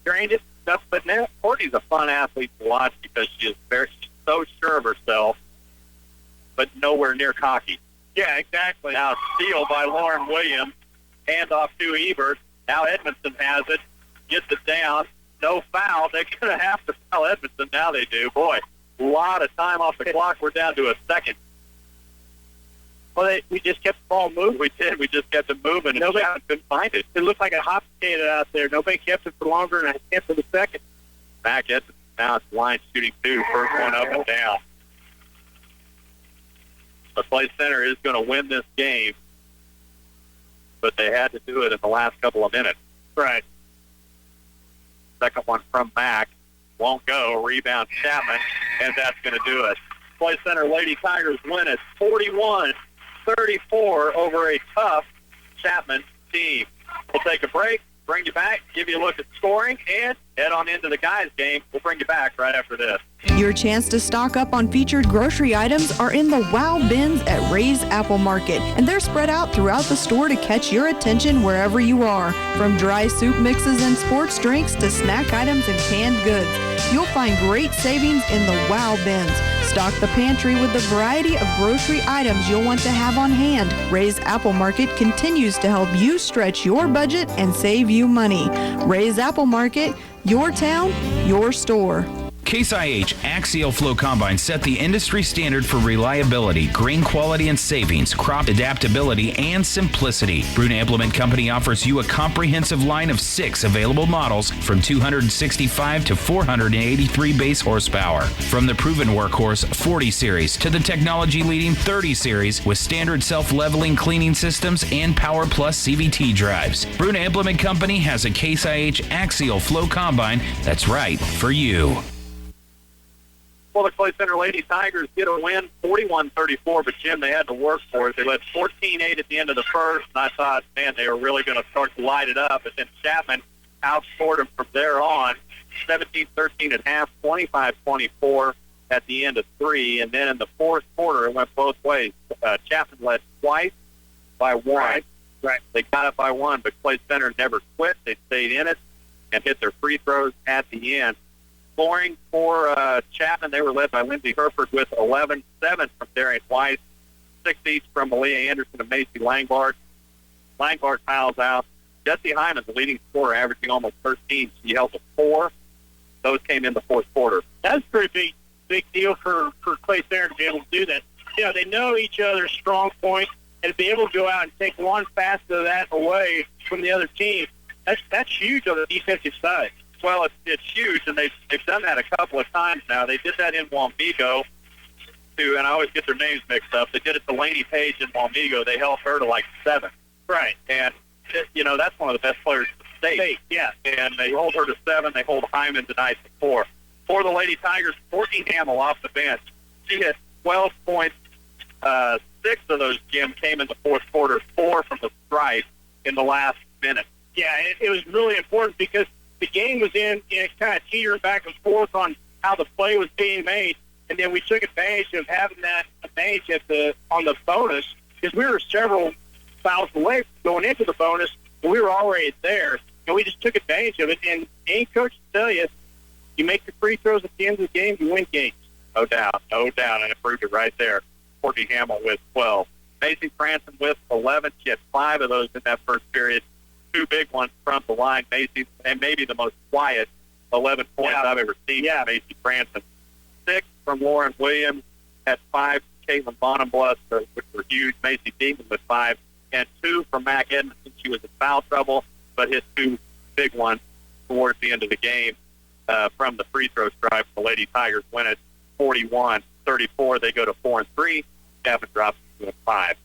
drained it, stuff but net. Courtney's a fun athlete to watch because she's so sure of herself, but nowhere near cocky. Yeah, exactly. Now, steal by Lauren Williams. Hand off to Ebert. Now Edmondson has it. Gets it down. No foul. They're going to have to foul Edmondson. Now they do. Boy, a lot of time off the clock. We're down to a second. Well, we just kept the ball moving. We did. We just kept it moving, and nobody couldn't find it. It looked like a hot potato out there. Nobody kept it for longer than a tenth of a second. Back at now it's line shooting 2. First one up and down. The Clay Center is going to win this game, but they had to do it in the last couple of minutes. Right. Second one from Mack. Won't go. Rebound Chapman, and that's going to do it. Clay Center Lady Tigers win it 41-34 over a tough Chapman team. We'll take a break, bring you back, give you a look at scoring, and head on into the guys' game. We'll bring you back right after this. Your chance to stock up on featured grocery items are in the Wow Bins at Ray's Apple Market, and they're spread out throughout the store to catch your attention wherever you are. From dry soup mixes and sports drinks to snack items and canned goods, you'll find great savings in the Wow Bins. Stock the pantry with the variety of grocery items you'll want to have on hand. Ray's Apple Market continues to help you stretch your budget and save you money. Ray's Apple Market, your town, your store. Case IH Axial Flow Combine set the industry standard for reliability, grain quality and savings, crop adaptability, and simplicity. Bruna Implement Company offers you a comprehensive line of 6 available models from 265 to 483 base horsepower. From the proven workhorse 40 series to the technology-leading 30 series with standard self-leveling cleaning systems and Power Plus CVT drives. Bruna Implement Company has a Case IH Axial Flow Combine that's right for you. Well, the Clay Center Lady Tigers get a win, 41-34, but, Jim, they had to work for it. They led 14-8 at the end of the first, and I thought, man, they were really going to start to light it up. But then Chapman outscored them from there on, 17-13 at half, 25-24 at the end of 3. And then in the fourth quarter, it went both ways. Chapman led twice by 1. Right. They got up by 1, but Clay Center never quit. They stayed in it and hit their free throws at the end. Scoring for Chapman, they were led by Lindsay Herford with 11, 7 from Darian Weiss, 6 each from Malia Anderson and Macy Langbart. Langbart fouls out. Jesse Hyman, the leading scorer, averaging almost 13. She held a 4. Those came in the fourth quarter. That's a pretty big deal for Clay Center to be able to do that. You know, they know each other's strong points, and to be able to go out and take one facet of that away from the other team, that's huge on the defensive side. Well, it's huge, and they've done that a couple of times now. They did that in Wamego, and I always get their names mixed up. They did it to Laney Page in Wamego. They held her to like 7. Right. And, you know, that's one of the best players in the state. Yeah. And they hold her to 7. They hold Hyman tonight to 4. For the Lady Tigers, Courtney Hamill off the bench. She had 12 points. 6 of those, Jim, came in the fourth quarter, 4 from the stripe in the last minute. Yeah, it was really important because the game was in kind of teetering back and forth on how the play was being made, and then we took advantage of having that advantage on the bonus because we were several fouls away from going into the bonus, and we were already there, and we just took advantage of it. And any coach will tell you, you make the free throws at the end of the game, you win games. No doubt, and it proved it right there. Courtney Hamill with 12. Macy Franson with 11. She had 5 of those in that first period. 2 big ones from the line. Macy, and maybe the most quiet 11 points I've ever seen from Macy Franson. 6 from Lauren Williams. Had 5 Caitlin Bonham-Bluss, which were huge. Macy Deegan with 5. And 2 from Mac Edmondson. She was in foul trouble, but hit 2 big ones towards the end of the game from the free throw stripe. The Lady Tigers win it 41-34. They go to 4-3. Chapman drops to 5.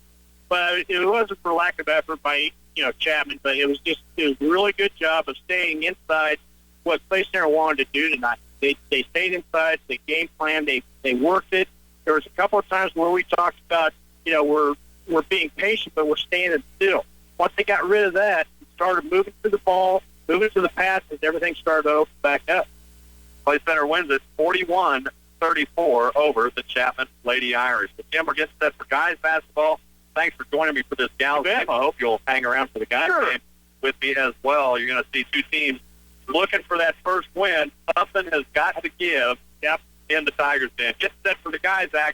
But it wasn't for lack of effort by Chapman, but it was a really good job of staying inside what Clay Center wanted to do tonight. They stayed inside. They game planned. They worked it. There was a couple of times where we talked about we're being patient, but we're standing still. Once they got rid of that, it started moving to the ball, moving to the passes. Everything started to open back up. Clay Center wins it 41-34 over the Chapman Lady Irish. But Jim, we're getting set for guys basketball. Thanks for joining me for this gals game. I hope you'll hang around for the guys game with me as well. You're going to see 2 teams looking for that first win. Something has got to give in the Tigers den. Get set for the guys action.